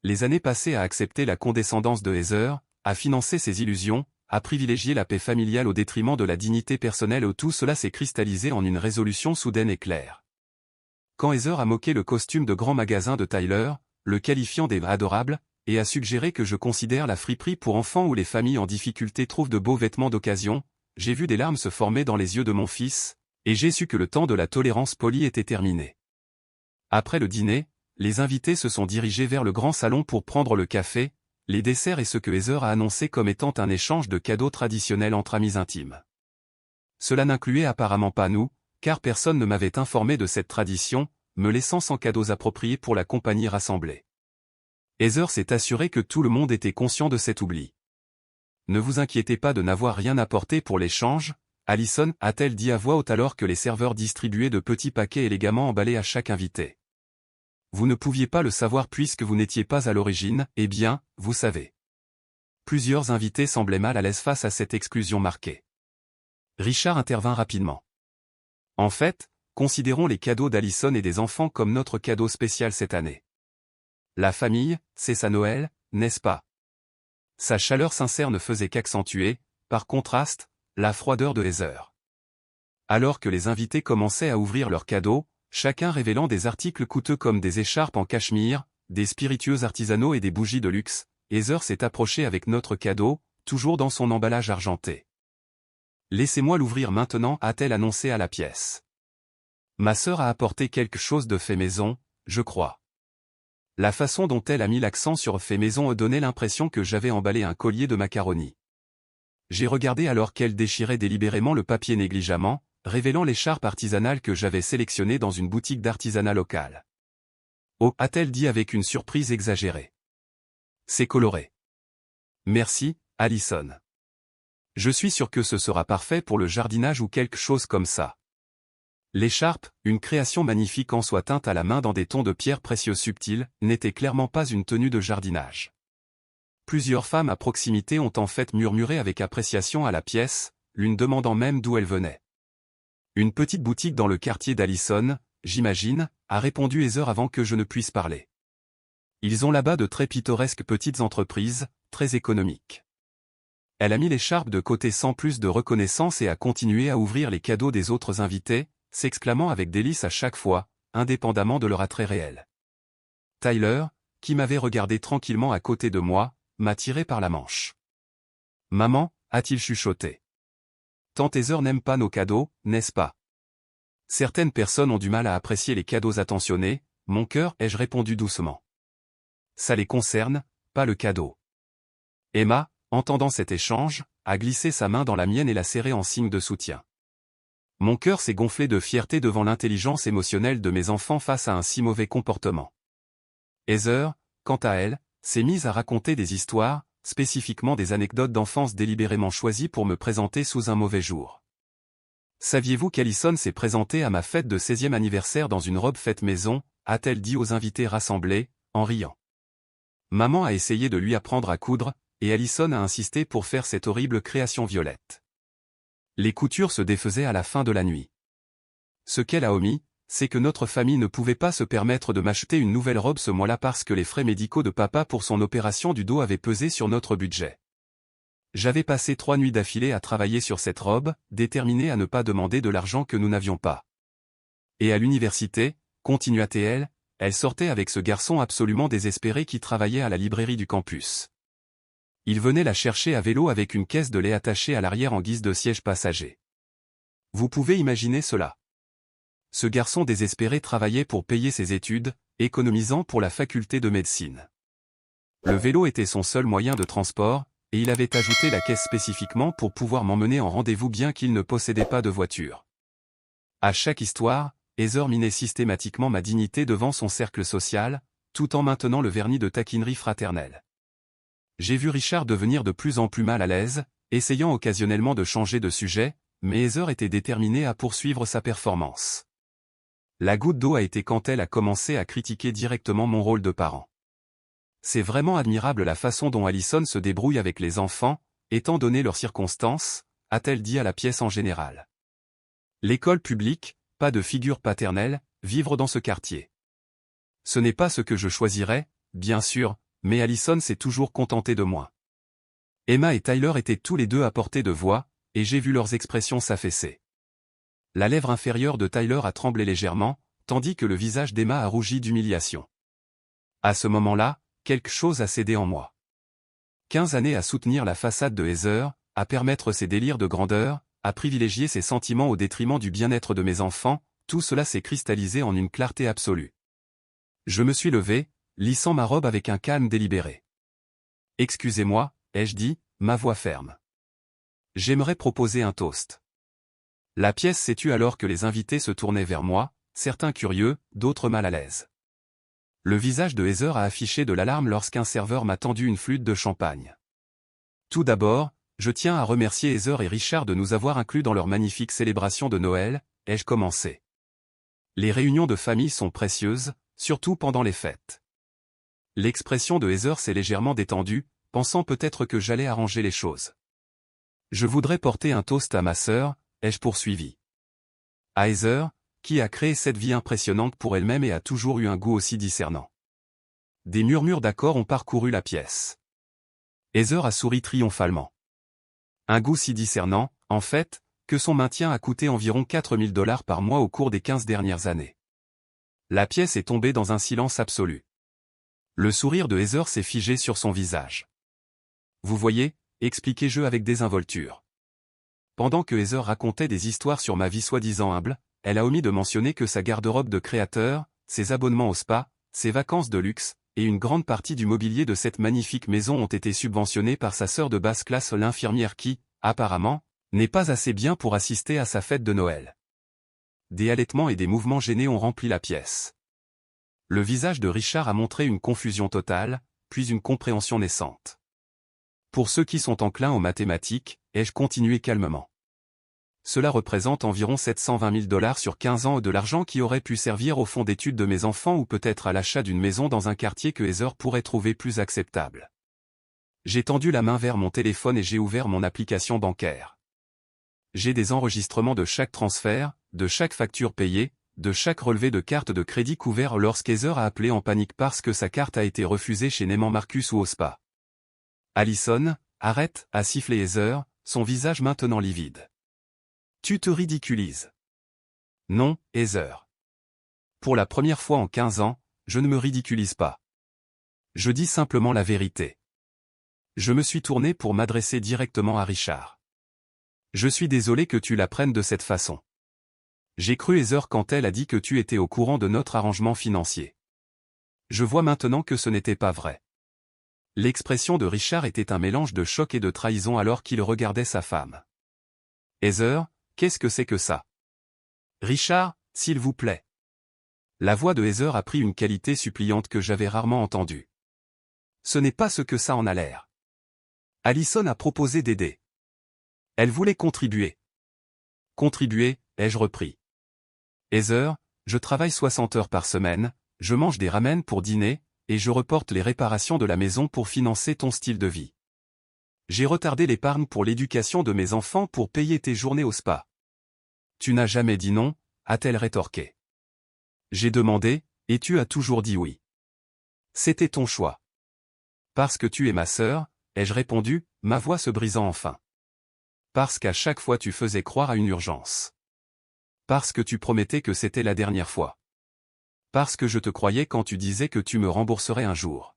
Les années passées à accepter la condescendance de Heather, à financer ses illusions, à privilégier la paix familiale au détriment de la dignité personnelle, tout cela s'est cristallisé en une résolution soudaine et claire. Quand Heather a moqué le costume de grand magasin de Tyler, le qualifiant d'adorable, et a suggéré que je considère la friperie pour enfants où les familles en difficulté trouvent de beaux vêtements d'occasion, j'ai vu des larmes se former dans les yeux de mon fils, et j'ai su que le temps de la tolérance polie était terminé. Après le dîner, les invités se sont dirigés vers le grand salon pour prendre le café, les desserts et ce que Heather a annoncé comme étant un échange de cadeaux traditionnels entre amis intimes. Cela n'incluait apparemment pas nous, car personne ne m'avait informé de cette tradition, me laissant sans cadeaux appropriés pour la compagnie rassemblée. Heather s'est assurée que tout le monde était conscient de cet oubli. Ne vous inquiétez pas de n'avoir rien apporté pour l'échange, Allison, a-t-elle dit à voix haute alors que les serveurs distribuaient de petits paquets élégamment emballés à chaque invité. Vous ne pouviez pas le savoir puisque vous n'étiez pas à l'origine, eh bien, vous savez. Plusieurs invités semblaient mal à l'aise face à cette exclusion marquée. Richard intervint rapidement. En fait, considérons les cadeaux d'Allison et des enfants comme notre cadeau spécial cette année. La famille, c'est sa Noël, n'est-ce pas? Sa chaleur sincère ne faisait qu'accentuer, par contraste, la froideur de Heather. Alors que les invités commençaient à ouvrir leurs cadeaux, chacun révélant des articles coûteux comme des écharpes en cachemire, des spiritueux artisanaux et des bougies de luxe, Heather s'est approchée avec notre cadeau, toujours dans son emballage argenté. Laissez-moi l'ouvrir maintenant, a-t-elle annoncé à la pièce. Ma sœur a apporté quelque chose de fait maison, je crois. La façon dont elle a mis l'accent sur fait maison donnait l'impression que j'avais emballé un collier de macaroni. J'ai regardé alors qu'elle déchirait délibérément le papier négligemment, révélant l'écharpe artisanale que j'avais sélectionnée dans une boutique d'artisanat locale. Oh, a-t-elle dit avec une surprise exagérée. C'est coloré. Merci, Allison. Je suis sûr que ce sera parfait pour le jardinage ou quelque chose comme ça. L'écharpe, une création magnifique en soie teinte à la main dans des tons de pierre précieuse subtils, n'était clairement pas une tenue de jardinage. Plusieurs femmes à proximité ont en fait murmuré avec appréciation à la pièce, l'une demandant même d'où elle venait. Une petite boutique dans le quartier d'Allison, j'imagine, a répondu Heather avant que je ne puisse parler. Ils ont là-bas de très pittoresques petites entreprises, très économiques. Elle a mis l'écharpe de côté sans plus de reconnaissance et a continué à ouvrir les cadeaux des autres invités, s'exclamant avec délice à chaque fois, indépendamment de leur attrait réel. Tyler, qui m'avait regardé tranquillement à côté de moi, m'a tiré par la manche. « Maman » a-t-il chuchoté. « Tante Heather n'aime pas nos cadeaux, n'est-ce pas? Certaines personnes ont du mal à apprécier les cadeaux attentionnés, mon cœur, ai-je répondu doucement. Ça les concerne, pas le cadeau. Emma, entendant cet échange, a glissé sa main dans la mienne et l'a serrée en signe de soutien. Mon cœur s'est gonflé de fierté devant l'intelligence émotionnelle de mes enfants face à un si mauvais comportement. Heather, quant à elle, s'est mise à raconter des histoires, spécifiquement des anecdotes d'enfance délibérément choisies pour me présenter sous un mauvais jour. Saviez-vous qu'Allison s'est présentée à ma fête de 16e anniversaire dans une robe faite maison, a-t-elle dit aux invités rassemblés, en riant. Maman a essayé de lui apprendre à coudre, et Allison a insisté pour faire cette horrible création violette. Les coutures se défaisaient à la fin de la nuit. Ce qu'elle a omis, c'est que notre famille ne pouvait pas se permettre de m'acheter une nouvelle robe ce mois-là parce que les frais médicaux de papa pour son opération du dos avaient pesé sur notre budget. J'avais passé 3 nuits d'affilée à travailler sur cette robe, déterminé à ne pas demander de l'argent que nous n'avions pas. Et à l'université, continua-t-elle, elle sortait avec ce garçon absolument désespéré qui travaillait à la librairie du campus. Il venait la chercher à vélo avec une caisse de lait attachée à l'arrière en guise de siège passager. Vous pouvez imaginer cela. Ce garçon désespéré travaillait pour payer ses études, économisant pour la faculté de médecine. Le vélo était son seul moyen de transport, et il avait ajouté la caisse spécifiquement pour pouvoir m'emmener en rendez-vous bien qu'il ne possédait pas de voiture. À chaque histoire, Heather minait systématiquement ma dignité devant son cercle social, tout en maintenant le vernis de taquinerie fraternelle. J'ai vu Richard devenir de plus en plus mal à l'aise, essayant occasionnellement de changer de sujet, mais Heather était déterminée à poursuivre sa performance. La goutte d'eau a été quand elle a commencé à critiquer directement mon rôle de parent. C'est vraiment admirable la façon dont Allison se débrouille avec les enfants, étant donné leurs circonstances, a-t-elle dit à la pièce en général. L'école publique, pas de figure paternelle, vivre dans ce quartier. Ce n'est pas ce que je choisirais, bien sûr, mais Allison s'est toujours contentée de moi. Emma et Tyler étaient tous les deux à portée de voix, et j'ai vu leurs expressions s'affaisser. La lèvre inférieure de Tyler a tremblé légèrement, tandis que le visage d'Emma a rougi d'humiliation. À ce moment-là, quelque chose a cédé en moi. 15 années à soutenir la façade de Heather, à permettre ses délires de grandeur, à privilégier ses sentiments au détriment du bien-être de mes enfants, tout cela s'est cristallisé en une clarté absolue. Je me suis levé, lissant ma robe avec un calme délibéré. « Excusez-moi » ai-je dit, ma voix ferme. « J'aimerais proposer un toast. » La pièce s'est tue alors que les invités se tournaient vers moi, certains curieux, d'autres mal à l'aise. Le visage de Heather a affiché de l'alarme lorsqu'un serveur m'a tendu une flûte de champagne. Tout d'abord, je tiens à remercier Heather et Richard de nous avoir inclus dans leur magnifique célébration de Noël, ai-je commencé. Les réunions de famille sont précieuses, surtout pendant les fêtes. L'expression de Heather s'est légèrement détendue, pensant peut-être que j'allais arranger les choses. Je voudrais porter un toast à ma sœur, ai-je poursuivi. À Heather, qui a créé cette vie impressionnante pour elle-même et a toujours eu un goût aussi discernant. Des murmures d'accord ont parcouru la pièce. Heather a souri triomphalement. Un goût si discernant, en fait, que son maintien a coûté environ 4 000 $ par mois au cours des 15 dernières années. La pièce est tombée dans un silence absolu. Le sourire de Heather s'est figé sur son visage. Vous voyez, expliquai-je avec désinvolture. Pendant que Heather racontait des histoires sur ma vie soi-disant humble, elle a omis de mentionner que sa garde-robe de créateur, ses abonnements au spa, ses vacances de luxe, et une grande partie du mobilier de cette magnifique maison ont été subventionnés par sa sœur de basse classe l'infirmière qui, apparemment, n'est pas assez bien pour assister à sa fête de Noël. Des halètements et des mouvements gênés ont rempli la pièce. Le visage de Richard a montré une confusion totale, puis une compréhension naissante. Pour ceux qui sont enclins aux mathématiques, ai-je continué calmement. Cela représente environ 720 000 $ sur 15 ans de l'argent qui aurait pu servir au fonds d'études de mes enfants ou peut-être à l'achat d'une maison dans un quartier que Heather pourrait trouver plus acceptable. J'ai tendu la main vers mon téléphone et j'ai ouvert mon application bancaire. J'ai des enregistrements de chaque transfert, de chaque facture payée, de chaque relevé de carte de crédit couvert lorsqu'Heather a appelé en panique parce que sa carte a été refusée chez Neiman Marcus ou au spa. Allison, arrête, a sifflé Heather, son visage maintenant livide. Tu te ridiculises. Non, Heather. Pour la première fois en 15 ans, je ne me ridiculise pas. Je dis simplement la vérité. Je me suis tourné pour m'adresser directement à Richard. Je suis désolé que tu l'apprennes de cette façon. J'ai cru Heather quand elle a dit que tu étais au courant de notre arrangement financier. Je vois maintenant que ce n'était pas vrai. L'expression de Richard était un mélange de choc et de trahison alors qu'il regardait sa femme. Heather, qu'est-ce que c'est que ça? Richard, s'il vous plaît. La voix de Heather a pris une qualité suppliante que j'avais rarement entendue. Ce n'est pas ce que ça en a l'air. Allison a proposé d'aider. Elle voulait contribuer. Contribuer, ai-je repris. Heather, je travaille 60 heures par semaine, je mange des ramen pour dîner, et je reporte les réparations de la maison pour financer ton style de vie. J'ai retardé l'épargne pour l'éducation de mes enfants pour payer tes journées au spa. Tu n'as jamais dit non, a-t-elle rétorqué. J'ai demandé, et tu as toujours dit oui. C'était ton choix. Parce que tu es ma sœur, ai-je répondu, ma voix se brisant enfin. Parce qu'à chaque fois tu faisais croire à une urgence. Parce que tu promettais que c'était la dernière fois. Parce que je te croyais quand tu disais que tu me rembourserais un jour.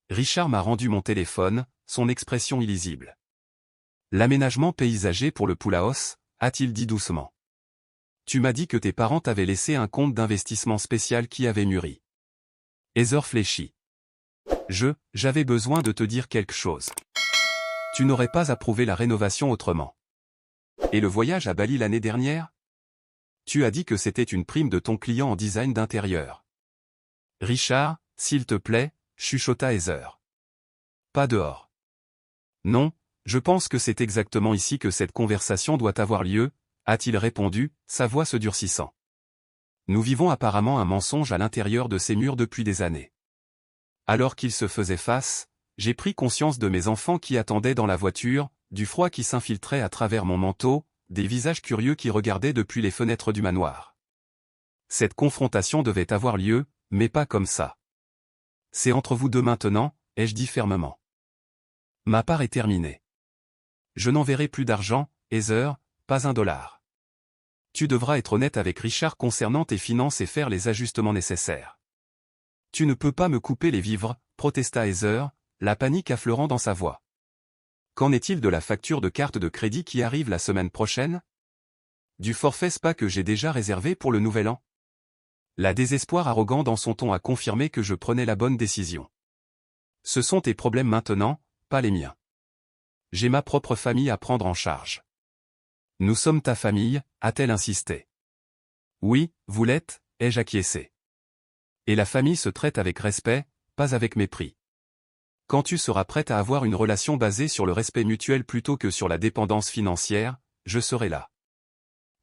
Richard m'a rendu mon téléphone, son expression illisible. L'aménagement paysager pour le Poulaos, a-t-il dit doucement. Tu m'as dit que tes parents t'avaient laissé un compte d'investissement spécial qui avait mûri. Heather fléchit. J'avais besoin de te dire quelque chose. Tu n'aurais pas approuvé la rénovation autrement. Et le voyage à Bali l'année dernière? Tu as dit que c'était une prime de ton client en design d'intérieur. Richard, s'il te plaît, chuchota Heather. Pas dehors. Non, je pense que c'est exactement ici que cette conversation doit avoir lieu, a-t-il répondu, sa voix se durcissant. Nous vivons apparemment un mensonge à l'intérieur de ces murs depuis des années. Alors qu'ils se faisaient face, j'ai pris conscience de mes enfants qui attendaient dans la voiture, du froid qui s'infiltrait à travers mon manteau, des visages curieux qui regardaient depuis les fenêtres du manoir. Cette confrontation devait avoir lieu, mais pas comme ça. C'est entre vous deux maintenant, ai-je dit fermement. Ma part est terminée. Je n'enverrai plus d'argent, Heather, pas $1. Tu devras être honnête avec Richard concernant tes finances et faire les ajustements nécessaires. Tu ne peux pas me couper les vivres, protesta Heather, la panique affleurant dans sa voix. Qu'en est-il de la facture de carte de crédit qui arrive la semaine prochaine? Du forfait spa que j'ai déjà réservé pour le nouvel an? La désespoir arrogant dans son ton a confirmé que je prenais la bonne décision. Ce sont tes problèmes maintenant, pas les miens. J'ai ma propre famille à prendre en charge. Nous sommes ta famille, a-t-elle insisté. Oui, vous l'êtes, ai-je acquiescé. Et la famille se traite avec respect, pas avec mépris. Quand tu seras prête à avoir une relation basée sur le respect mutuel plutôt que sur la dépendance financière, je serai là.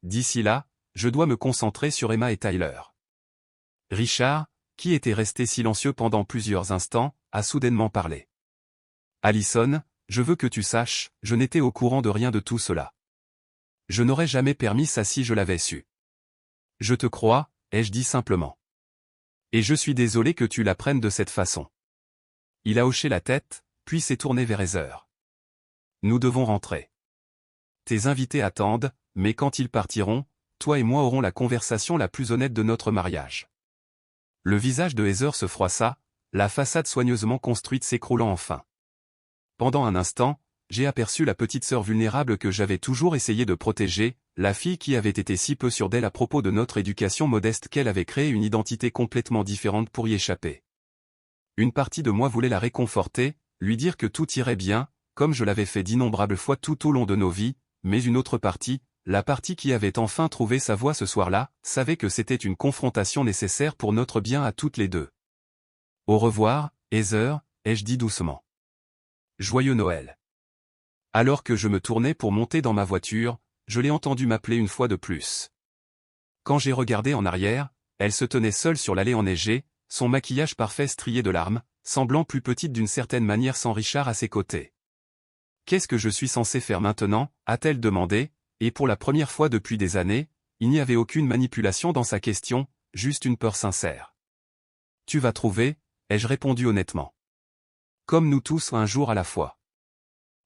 D'ici là, je dois me concentrer sur Emma et Tyler. Richard, qui était resté silencieux pendant plusieurs instants, a soudainement parlé. Allison, je veux que tu saches, je n'étais au courant de rien de tout cela. Je n'aurais jamais permis ça si je l'avais su. Je te crois, ai-je dit simplement. Et je suis désolé que tu l'apprennes de cette façon. Il a hoché la tête, puis s'est tourné vers Heather. Nous devons rentrer. Tes invités attendent, mais quand ils partiront, toi et moi aurons la conversation la plus honnête de notre mariage. Le visage de Heather se froissa, la façade soigneusement construite s'écroulant enfin. Pendant un instant, j'ai aperçu la petite sœur vulnérable que j'avais toujours essayé de protéger, la fille qui avait été si peu sûre d'elle à propos de notre éducation modeste qu'elle avait créé une identité complètement différente pour y échapper. Une partie de moi voulait la réconforter, lui dire que tout irait bien, comme je l'avais fait d'innombrables fois tout au long de nos vies, mais une autre partie, la partie qui avait enfin trouvé sa voie ce soir-là, savait que c'était une confrontation nécessaire pour notre bien à toutes les deux. Au revoir, Heather, ai-je dit doucement. Joyeux Noël. Alors que je me tournais pour monter dans ma voiture, je l'ai entendu m'appeler une fois de plus. Quand j'ai regardé en arrière, elle se tenait seule sur l'allée enneigée, son maquillage parfait strié de larmes, semblant plus petite d'une certaine manière sans Richard à ses côtés. Qu'est-ce que je suis censé faire maintenant, a-t-elle demandé, et pour la première fois depuis des années, il n'y avait aucune manipulation dans sa question, juste une peur sincère. Tu vas trouver, ai-je répondu honnêtement. Comme nous tous un jour à la fois.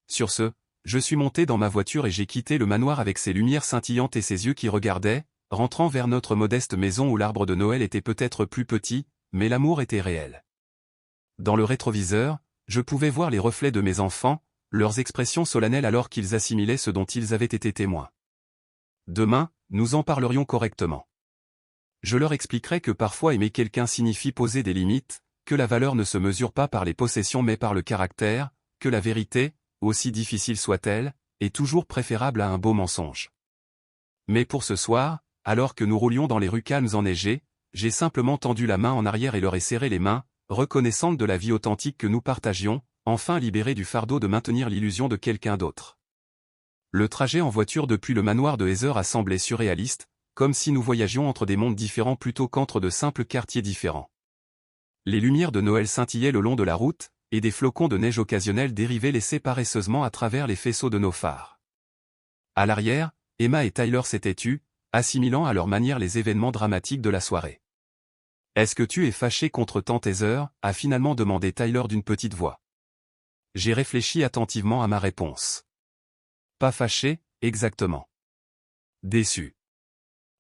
Sur ce, je suis monté dans ma voiture et j'ai quitté le manoir avec ses lumières scintillantes et ses yeux qui regardaient, rentrant vers notre modeste maison où l'arbre de Noël était peut-être plus petit, mais l'amour était réel. Dans le rétroviseur, je pouvais voir les reflets de mes enfants, leurs expressions solennelles alors qu'ils assimilaient ce dont ils avaient été témoins. Demain, nous en parlerions correctement. Je leur expliquerai que parfois aimer quelqu'un signifie poser des limites, que la valeur ne se mesure pas par les possessions mais par le caractère, que la vérité, aussi difficile soit-elle, est toujours préférable à un beau mensonge. Mais pour ce soir, alors que nous roulions dans les rues calmes enneigées, j'ai simplement tendu la main en arrière et leur ai serré les mains, reconnaissante de la vie authentique que nous partagions, enfin libérée du fardeau de maintenir l'illusion de quelqu'un d'autre. Le trajet en voiture depuis le manoir de Heather a semblé surréaliste, comme si nous voyagions entre des mondes différents plutôt qu'entre de simples quartiers différents. Les lumières de Noël scintillaient le long de la route, et des flocons de neige occasionnels dérivaient laissés paresseusement à travers les faisceaux de nos phares. À l'arrière, Emma et Tyler s'étaient tus, assimilant à leur manière les événements dramatiques de la soirée. « Est-ce que tu es fâché contre tante Heather » a finalement demandé Tyler d'une petite voix. J'ai réfléchi attentivement à ma réponse. Pas fâché, exactement. Déçu.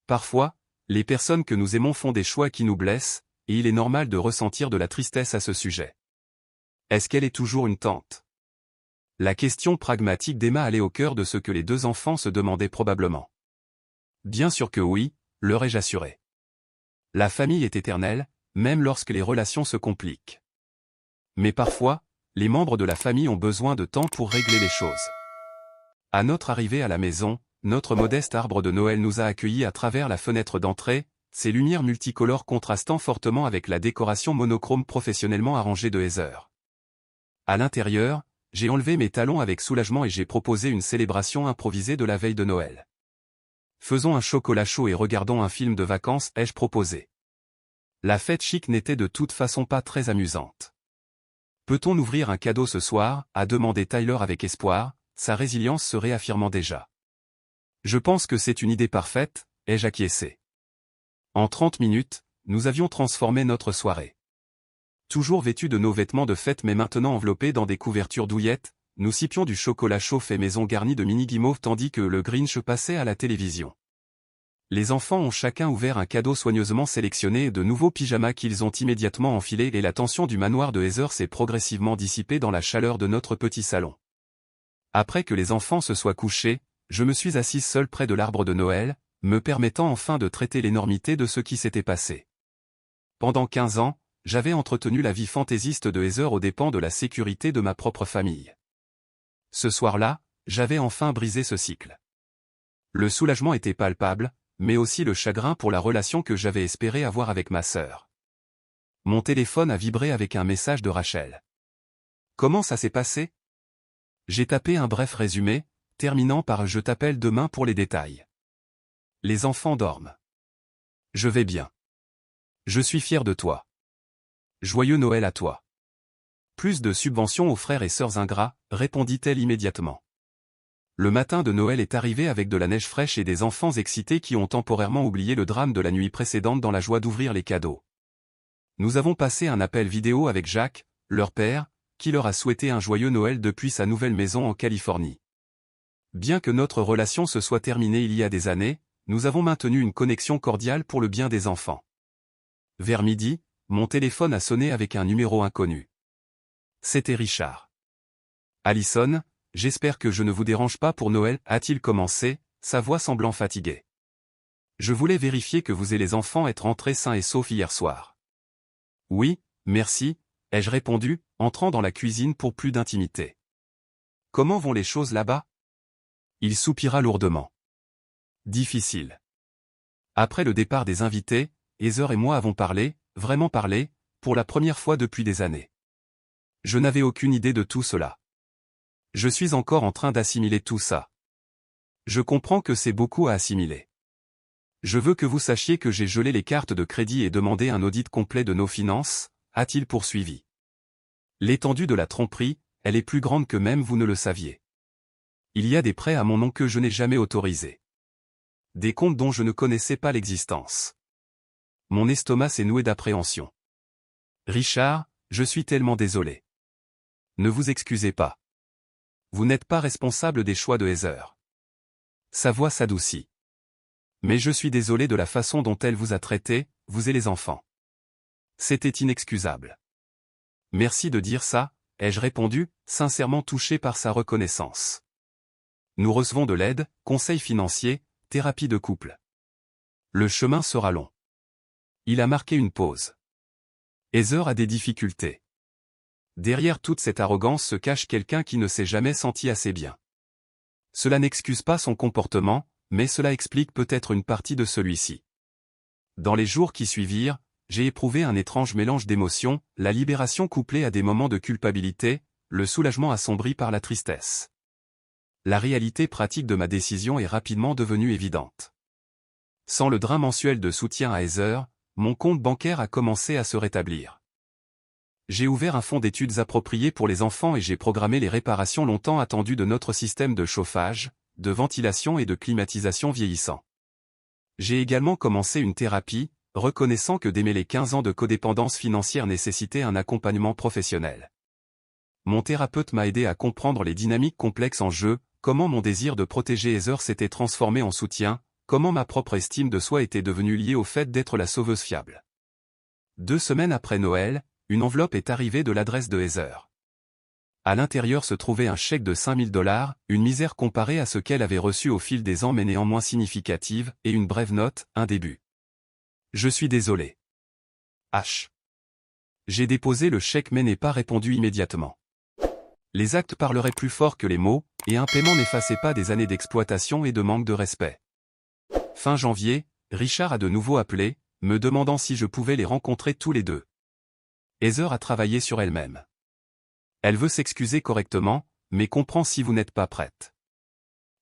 Parfois, les personnes que nous aimons font des choix qui nous blessent, et il est normal de ressentir de la tristesse à ce sujet. Est-ce qu'elle est toujours une tante? La question pragmatique d'Emma allait au cœur de ce que les deux enfants se demandaient probablement. Bien sûr que oui, leur ai-je assuré. La famille est éternelle, même lorsque les relations se compliquent. Mais parfois, les membres de la famille ont besoin de temps pour régler les choses. À notre arrivée à la maison, notre modeste arbre de Noël nous a accueillis à travers la fenêtre d'entrée, ses lumières multicolores contrastant fortement avec la décoration monochrome professionnellement arrangée de Heather. À l'intérieur, j'ai enlevé mes talons avec soulagement et j'ai proposé une célébration improvisée de la veille de Noël. Faisons un chocolat chaud et regardons un film de vacances, ai-je proposé. La fête chic n'était de toute façon pas très amusante. Peut-on ouvrir un cadeau ce soir, a demandé Tyler avec espoir, sa résilience se réaffirmant déjà. Je pense que c'est une idée parfaite, ai-je acquiescé. En 30 minutes, nous avions transformé notre soirée. Toujours vêtus de nos vêtements de fête mais maintenant enveloppés dans des couvertures douillettes, nous sipions du chocolat chaud fait maison garni de mini guimauve tandis que le Grinch passait à la télévision. Les enfants ont chacun ouvert un cadeau soigneusement sélectionné de nouveaux pyjamas qu'ils ont immédiatement enfilés et la tension du manoir de Heather s'est progressivement dissipée dans la chaleur de notre petit salon. Après que les enfants se soient couchés, je me suis assise seule près de l'arbre de Noël, me permettant enfin de traiter l'énormité de ce qui s'était passé. Pendant 15 ans, j'avais entretenu la vie fantaisiste de Heather aux dépens de la sécurité de ma propre famille. Ce soir-là, j'avais enfin brisé ce cycle. Le soulagement était palpable, mais aussi le chagrin pour la relation que j'avais espéré avoir avec ma sœur. Mon téléphone a vibré avec un message de Rachel. Comment ça s'est passé? J'ai tapé un bref résumé, terminant par « Je t'appelle demain pour les détails ». Les enfants dorment. Je vais bien. Je suis fier de toi. Joyeux Noël à toi. Plus de subventions aux frères et sœurs ingrats, répondit-elle immédiatement. Le matin de Noël est arrivé avec de la neige fraîche et des enfants excités qui ont temporairement oublié le drame de la nuit précédente dans la joie d'ouvrir les cadeaux. Nous avons passé un appel vidéo avec Jacques, leur père, qui leur a souhaité un joyeux Noël depuis sa nouvelle maison en Californie. Bien que notre relation se soit terminée il y a des années, nous avons maintenu une connexion cordiale pour le bien des enfants. Vers midi, mon téléphone a sonné avec un numéro inconnu. C'était Richard. Allison, j'espère que je ne vous dérange pas pour Noël, a-t-il commencé, sa voix semblant fatiguée. Je voulais vérifier que vous et les enfants êtes rentrés sains et saufs hier soir. Oui, merci, ai-je répondu, entrant dans la cuisine pour plus d'intimité. Comment vont les choses là-bas? Il soupira lourdement. Difficile. Après le départ des invités, Heather et moi avons parlé, vraiment parlé, pour la première fois depuis des années. Je n'avais aucune idée de tout cela. Je suis encore en train d'assimiler tout ça. Je comprends que c'est beaucoup à assimiler. Je veux que vous sachiez que j'ai gelé les cartes de crédit et demandé un audit complet de nos finances, a-t-il poursuivi. L'étendue de la tromperie, elle est plus grande que même vous ne le saviez. Il y a des prêts à mon nom que je n'ai jamais autorisés. Des comptes dont je ne connaissais pas l'existence. Mon estomac s'est noué d'appréhension. Richard, je suis tellement désolé. Ne vous excusez pas. Vous n'êtes pas responsable des choix de Heather. Sa voix s'adoucit. Mais je suis désolé de la façon dont elle vous a traité, vous et les enfants. C'était inexcusable. Merci de dire ça, ai-je répondu, sincèrement touché par sa reconnaissance. Nous recevons de l'aide, conseils financiers, thérapie de couple. Le chemin sera long. Il a marqué une pause. Heather a des difficultés. Derrière toute cette arrogance se cache quelqu'un qui ne s'est jamais senti assez bien. Cela n'excuse pas son comportement, mais cela explique peut-être une partie de celui-ci. Dans les jours qui suivirent, j'ai éprouvé un étrange mélange d'émotions, la libération couplée à des moments de culpabilité, le soulagement assombri par la tristesse. La réalité pratique de ma décision est rapidement devenue évidente. Sans le drain mensuel de soutien à Heather, mon compte bancaire a commencé à se rétablir. J'ai ouvert un fonds d'études approprié pour les enfants et j'ai programmé les réparations longtemps attendues de notre système de chauffage, de ventilation et de climatisation vieillissant. J'ai également commencé une thérapie, reconnaissant que démêler 15 ans de codépendance financière nécessitait un accompagnement professionnel. Mon thérapeute m'a aidé à comprendre les dynamiques complexes en jeu, comment mon désir de protéger Heather s'était transformé en soutien, comment ma propre estime de soi était devenue liée au fait d'être la sauveuse fiable. 2 semaines après Noël, une enveloppe est arrivée de l'adresse de Heather. À l'intérieur se trouvait un chèque de 5 000 $, une misère comparée à ce qu'elle avait reçu au fil des ans mais néanmoins significative, et une brève note, un début. Je suis désolé. H. J'ai déposé le chèque mais n'ai pas répondu immédiatement. Les actes parleraient plus fort que les mots, et un paiement n'effaçait pas des années d'exploitation et de manque de respect. Fin janvier, Richard a de nouveau appelé, me demandant si je pouvais les rencontrer tous les deux. Heather a travaillé sur elle-même. Elle veut s'excuser correctement, mais comprend si vous n'êtes pas prête.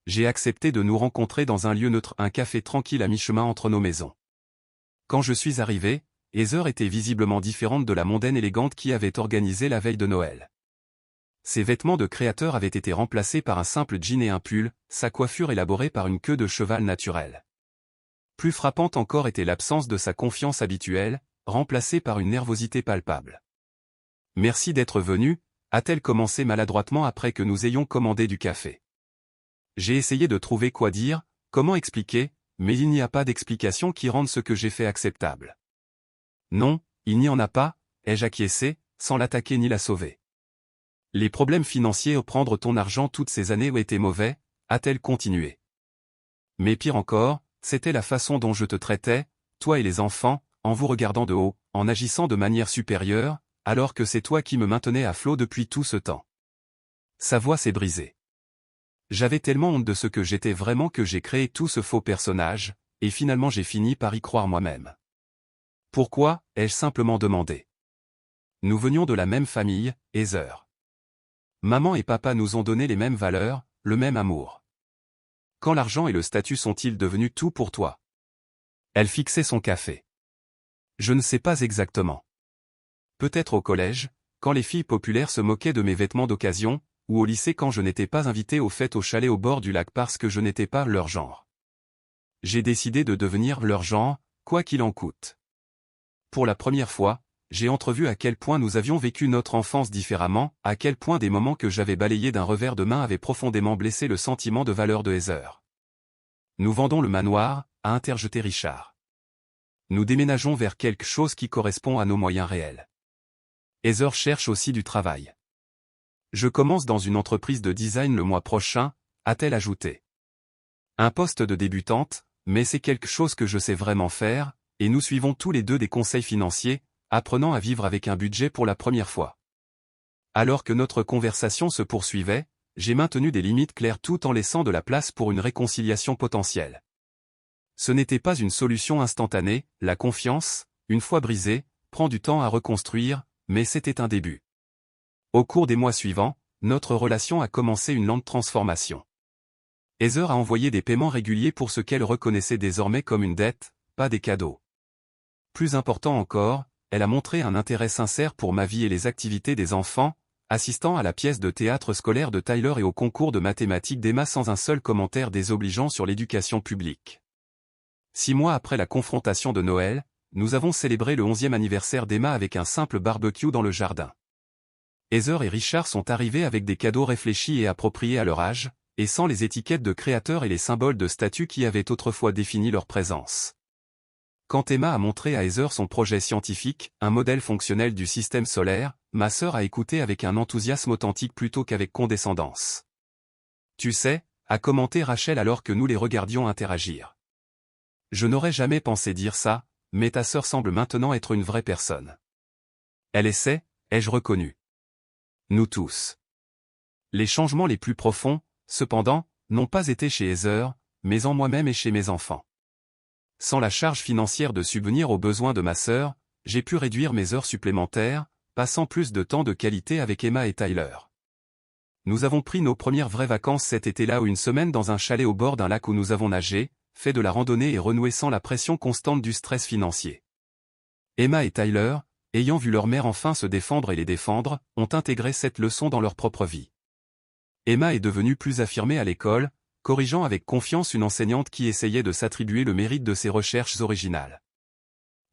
J'ai accepté de nous rencontrer dans un lieu neutre, un café tranquille à mi-chemin entre nos maisons. Quand je suis arrivé, Heather était visiblement différente de la mondaine élégante qui avait organisé la veille de Noël. Ses vêtements de créateur avaient été remplacés par un simple jean et un pull, sa coiffure élaborée par une queue de cheval naturelle. Plus frappante encore était l'absence de sa confiance habituelle, remplacée par une nervosité palpable. « Merci d'être venu », a-t-elle commencé maladroitement après que nous ayons commandé du café. J'ai essayé de trouver quoi dire, comment expliquer, mais il n'y a pas d'explication qui rende ce que j'ai fait acceptable. Non, il n'y en a pas, ai-je acquiescé, sans l'attaquer ni la sauver. Les problèmes financiers au prendre ton argent toutes ces années ont été mauvais, a-t-elle continué. Mais pire encore, c'était la façon dont je te traitais, toi et les enfants, en vous regardant de haut, en agissant de manière supérieure, alors que c'est toi qui me maintenais à flot depuis tout ce temps. Sa voix s'est brisée. J'avais tellement honte de ce que j'étais vraiment que j'ai créé tout ce faux personnage, et finalement j'ai fini par y croire moi-même. Pourquoi, ai-je simplement demandé. Nous venions de la même famille, Heather. Maman et papa nous ont donné les mêmes valeurs, le même amour. Quand l'argent et le statut sont-ils devenus tout pour toi? Elle fixait son café. Je ne sais pas exactement. Peut-être au collège, quand les filles populaires se moquaient de mes vêtements d'occasion, ou au lycée quand je n'étais pas invité aux fêtes au chalet au bord du lac parce que je n'étais pas leur genre. J'ai décidé de devenir leur genre, quoi qu'il en coûte. Pour la première fois, j'ai entrevu à quel point nous avions vécu notre enfance différemment, à quel point des moments que j'avais balayés d'un revers de main avaient profondément blessé le sentiment de valeur de Heather. Nous vendons le manoir, a interjeté Richard. Nous déménageons vers quelque chose qui correspond à nos moyens réels. Heather cherche aussi du travail. Je commence dans une entreprise de design le mois prochain, a-t-elle ajouté. Un poste de débutante, mais c'est quelque chose que je sais vraiment faire, et nous suivons tous les deux des conseils financiers, apprenant à vivre avec un budget pour la première fois. Alors que notre conversation se poursuivait, j'ai maintenu des limites claires tout en laissant de la place pour une réconciliation potentielle. Ce n'était pas une solution instantanée, la confiance, une fois brisée, prend du temps à reconstruire, mais c'était un début. Au cours des mois suivants, notre relation a commencé une lente transformation. Heather a envoyé des paiements réguliers pour ce qu'elle reconnaissait désormais comme une dette, pas des cadeaux. Plus important encore, elle a montré un intérêt sincère pour ma vie et les activités des enfants, assistant à la pièce de théâtre scolaire de Tyler et au concours de mathématiques d'Emma sans un seul commentaire désobligeant sur l'éducation publique. 6 mois après la confrontation de Noël, nous avons célébré le 11e anniversaire d'Emma avec un simple barbecue dans le jardin. Heather et Richard sont arrivés avec des cadeaux réfléchis et appropriés à leur âge, et sans les étiquettes de créateurs et les symboles de statut qui avaient autrefois défini leur présence. Quand Emma a montré à Heather son projet scientifique, un modèle fonctionnel du système solaire, ma sœur a écouté avec un enthousiasme authentique plutôt qu'avec condescendance. Tu sais, a commenté Rachel alors que nous les regardions interagir. Je n'aurais jamais pensé dire ça, mais ta sœur semble maintenant être une vraie personne. Elle essaie, ai-je reconnu. Nous tous. Les changements les plus profonds, cependant, n'ont pas été chez Heather, mais en moi-même et chez mes enfants. Sans la charge financière de subvenir aux besoins de ma sœur, j'ai pu réduire mes heures supplémentaires, passant plus de temps de qualité avec Emma et Tyler. Nous avons pris nos premières vraies vacances cet été-là ou une semaine dans un chalet au bord d'un lac où nous avons nagé, fait de la randonnée et renoué sans la pression constante du stress financier. Emma et Tyler, ayant vu leur mère enfin se défendre et les défendre, ont intégré cette leçon dans leur propre vie. Emma est devenue plus affirmée à l'école, corrigeant avec confiance une enseignante qui essayait de s'attribuer le mérite de ses recherches originales.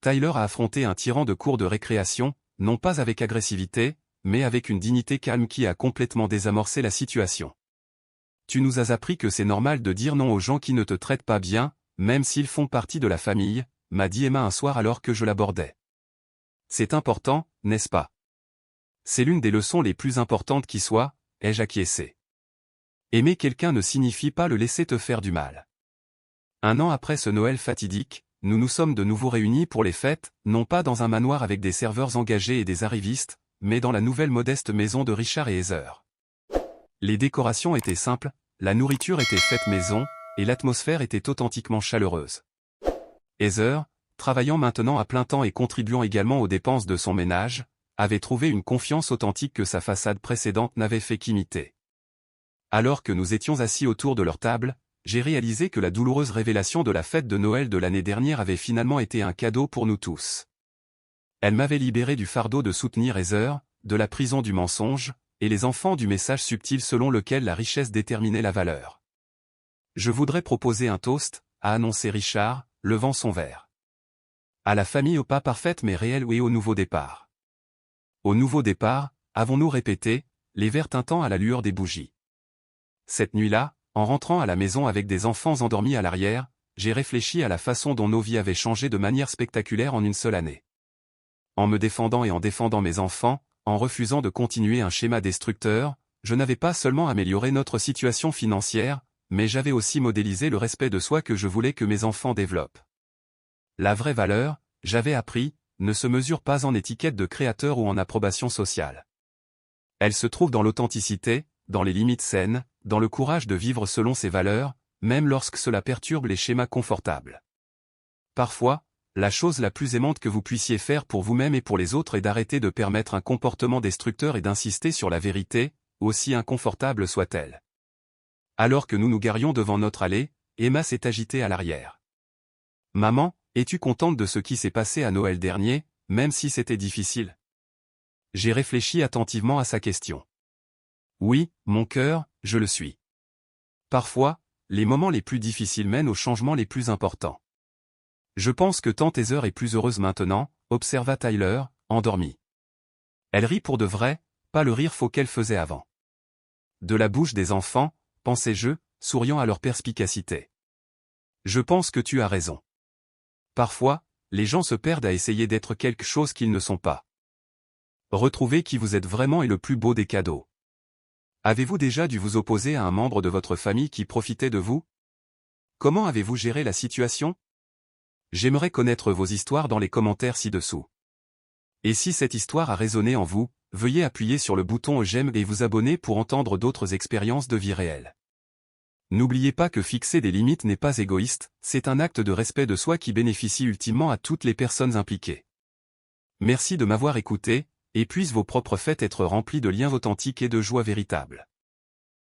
Tyler a affronté un tyran de cours de récréation, non pas avec agressivité, mais avec une dignité calme qui a complètement désamorcé la situation. Tu nous as appris que c'est normal de dire non aux gens qui ne te traitent pas bien, même s'ils font partie de la famille, m'a dit Emma un soir alors que je l'abordais. C'est important, n'est-ce pas? C'est l'une des leçons les plus importantes qui soit, ai-je acquiescé. Aimer quelqu'un ne signifie pas le laisser te faire du mal. Un an après ce Noël fatidique, nous nous sommes de nouveau réunis pour les fêtes, non pas dans un manoir avec des serveurs engagés et des arrivistes, mais dans la nouvelle modeste maison de Richard et Heather. Les décorations étaient simples, la nourriture était faite maison, et l'atmosphère était authentiquement chaleureuse. Heather, travaillant maintenant à plein temps et contribuant également aux dépenses de son ménage, avait trouvé une confiance authentique que sa façade précédente n'avait fait qu'imiter. Alors que nous étions assis autour de leur table, j'ai réalisé que la douloureuse révélation de la fête de Noël de l'année dernière avait finalement été un cadeau pour nous tous. Elle m'avait libéré du fardeau de soutenir Heather, de la prison du mensonge, et les enfants du message subtil selon lequel la richesse déterminait la valeur. Je voudrais proposer un toast, a annoncé Richard, levant son verre. À la famille au pas parfaite mais réelle et au nouveau départ. Au nouveau départ, avons-nous répété, les verres tintant à la lueur des bougies. Cette nuit-là, en rentrant à la maison avec des enfants endormis à l'arrière, j'ai réfléchi à la façon dont nos vies avaient changé de manière spectaculaire en une seule année. En me défendant et en défendant mes enfants, en refusant de continuer un schéma destructeur, je n'avais pas seulement amélioré notre situation financière, mais j'avais aussi modélisé le respect de soi que je voulais que mes enfants développent. La vraie valeur, j'avais appris, ne se mesure pas en étiquette de créateur ou en approbation sociale. Elle se trouve dans l'authenticité, dans les limites saines, dans le courage de vivre selon ses valeurs, même lorsque cela perturbe les schémas confortables. Parfois, la chose la plus aimante que vous puissiez faire pour vous-même et pour les autres est d'arrêter de permettre un comportement destructeur et d'insister sur la vérité, aussi inconfortable soit-elle. Alors que nous nous garions devant notre allée, Emma s'est agitée à l'arrière. « Maman, es-tu contente de ce qui s'est passé à Noël dernier, même si c'était difficile ?» J'ai réfléchi attentivement à sa question. Oui, mon cœur, je le suis. Parfois, les moments les plus difficiles mènent aux changements les plus importants. Je pense que tante Heather est plus heureuse maintenant, observa Tyler, endormi. Elle rit pour de vrai, pas le rire faux qu'elle faisait avant. De la bouche des enfants, pensais-je, souriant à leur perspicacité. Je pense que tu as raison. Parfois, les gens se perdent à essayer d'être quelque chose qu'ils ne sont pas. Retrouver qui vous êtes vraiment est le plus beau des cadeaux. Avez-vous déjà dû vous opposer à un membre de votre famille qui profitait de vous? Comment avez-vous géré la situation? J'aimerais connaître vos histoires dans les commentaires ci-dessous. Et si cette histoire a résonné en vous, veuillez appuyer sur le bouton j'aime et vous abonner pour entendre d'autres expériences de vie réelle. N'oubliez pas que fixer des limites n'est pas égoïste, c'est un acte de respect de soi qui bénéficie ultimement à toutes les personnes impliquées. Merci de m'avoir écouté, et puissent vos propres fêtes être remplies de liens authentiques et de joie véritable.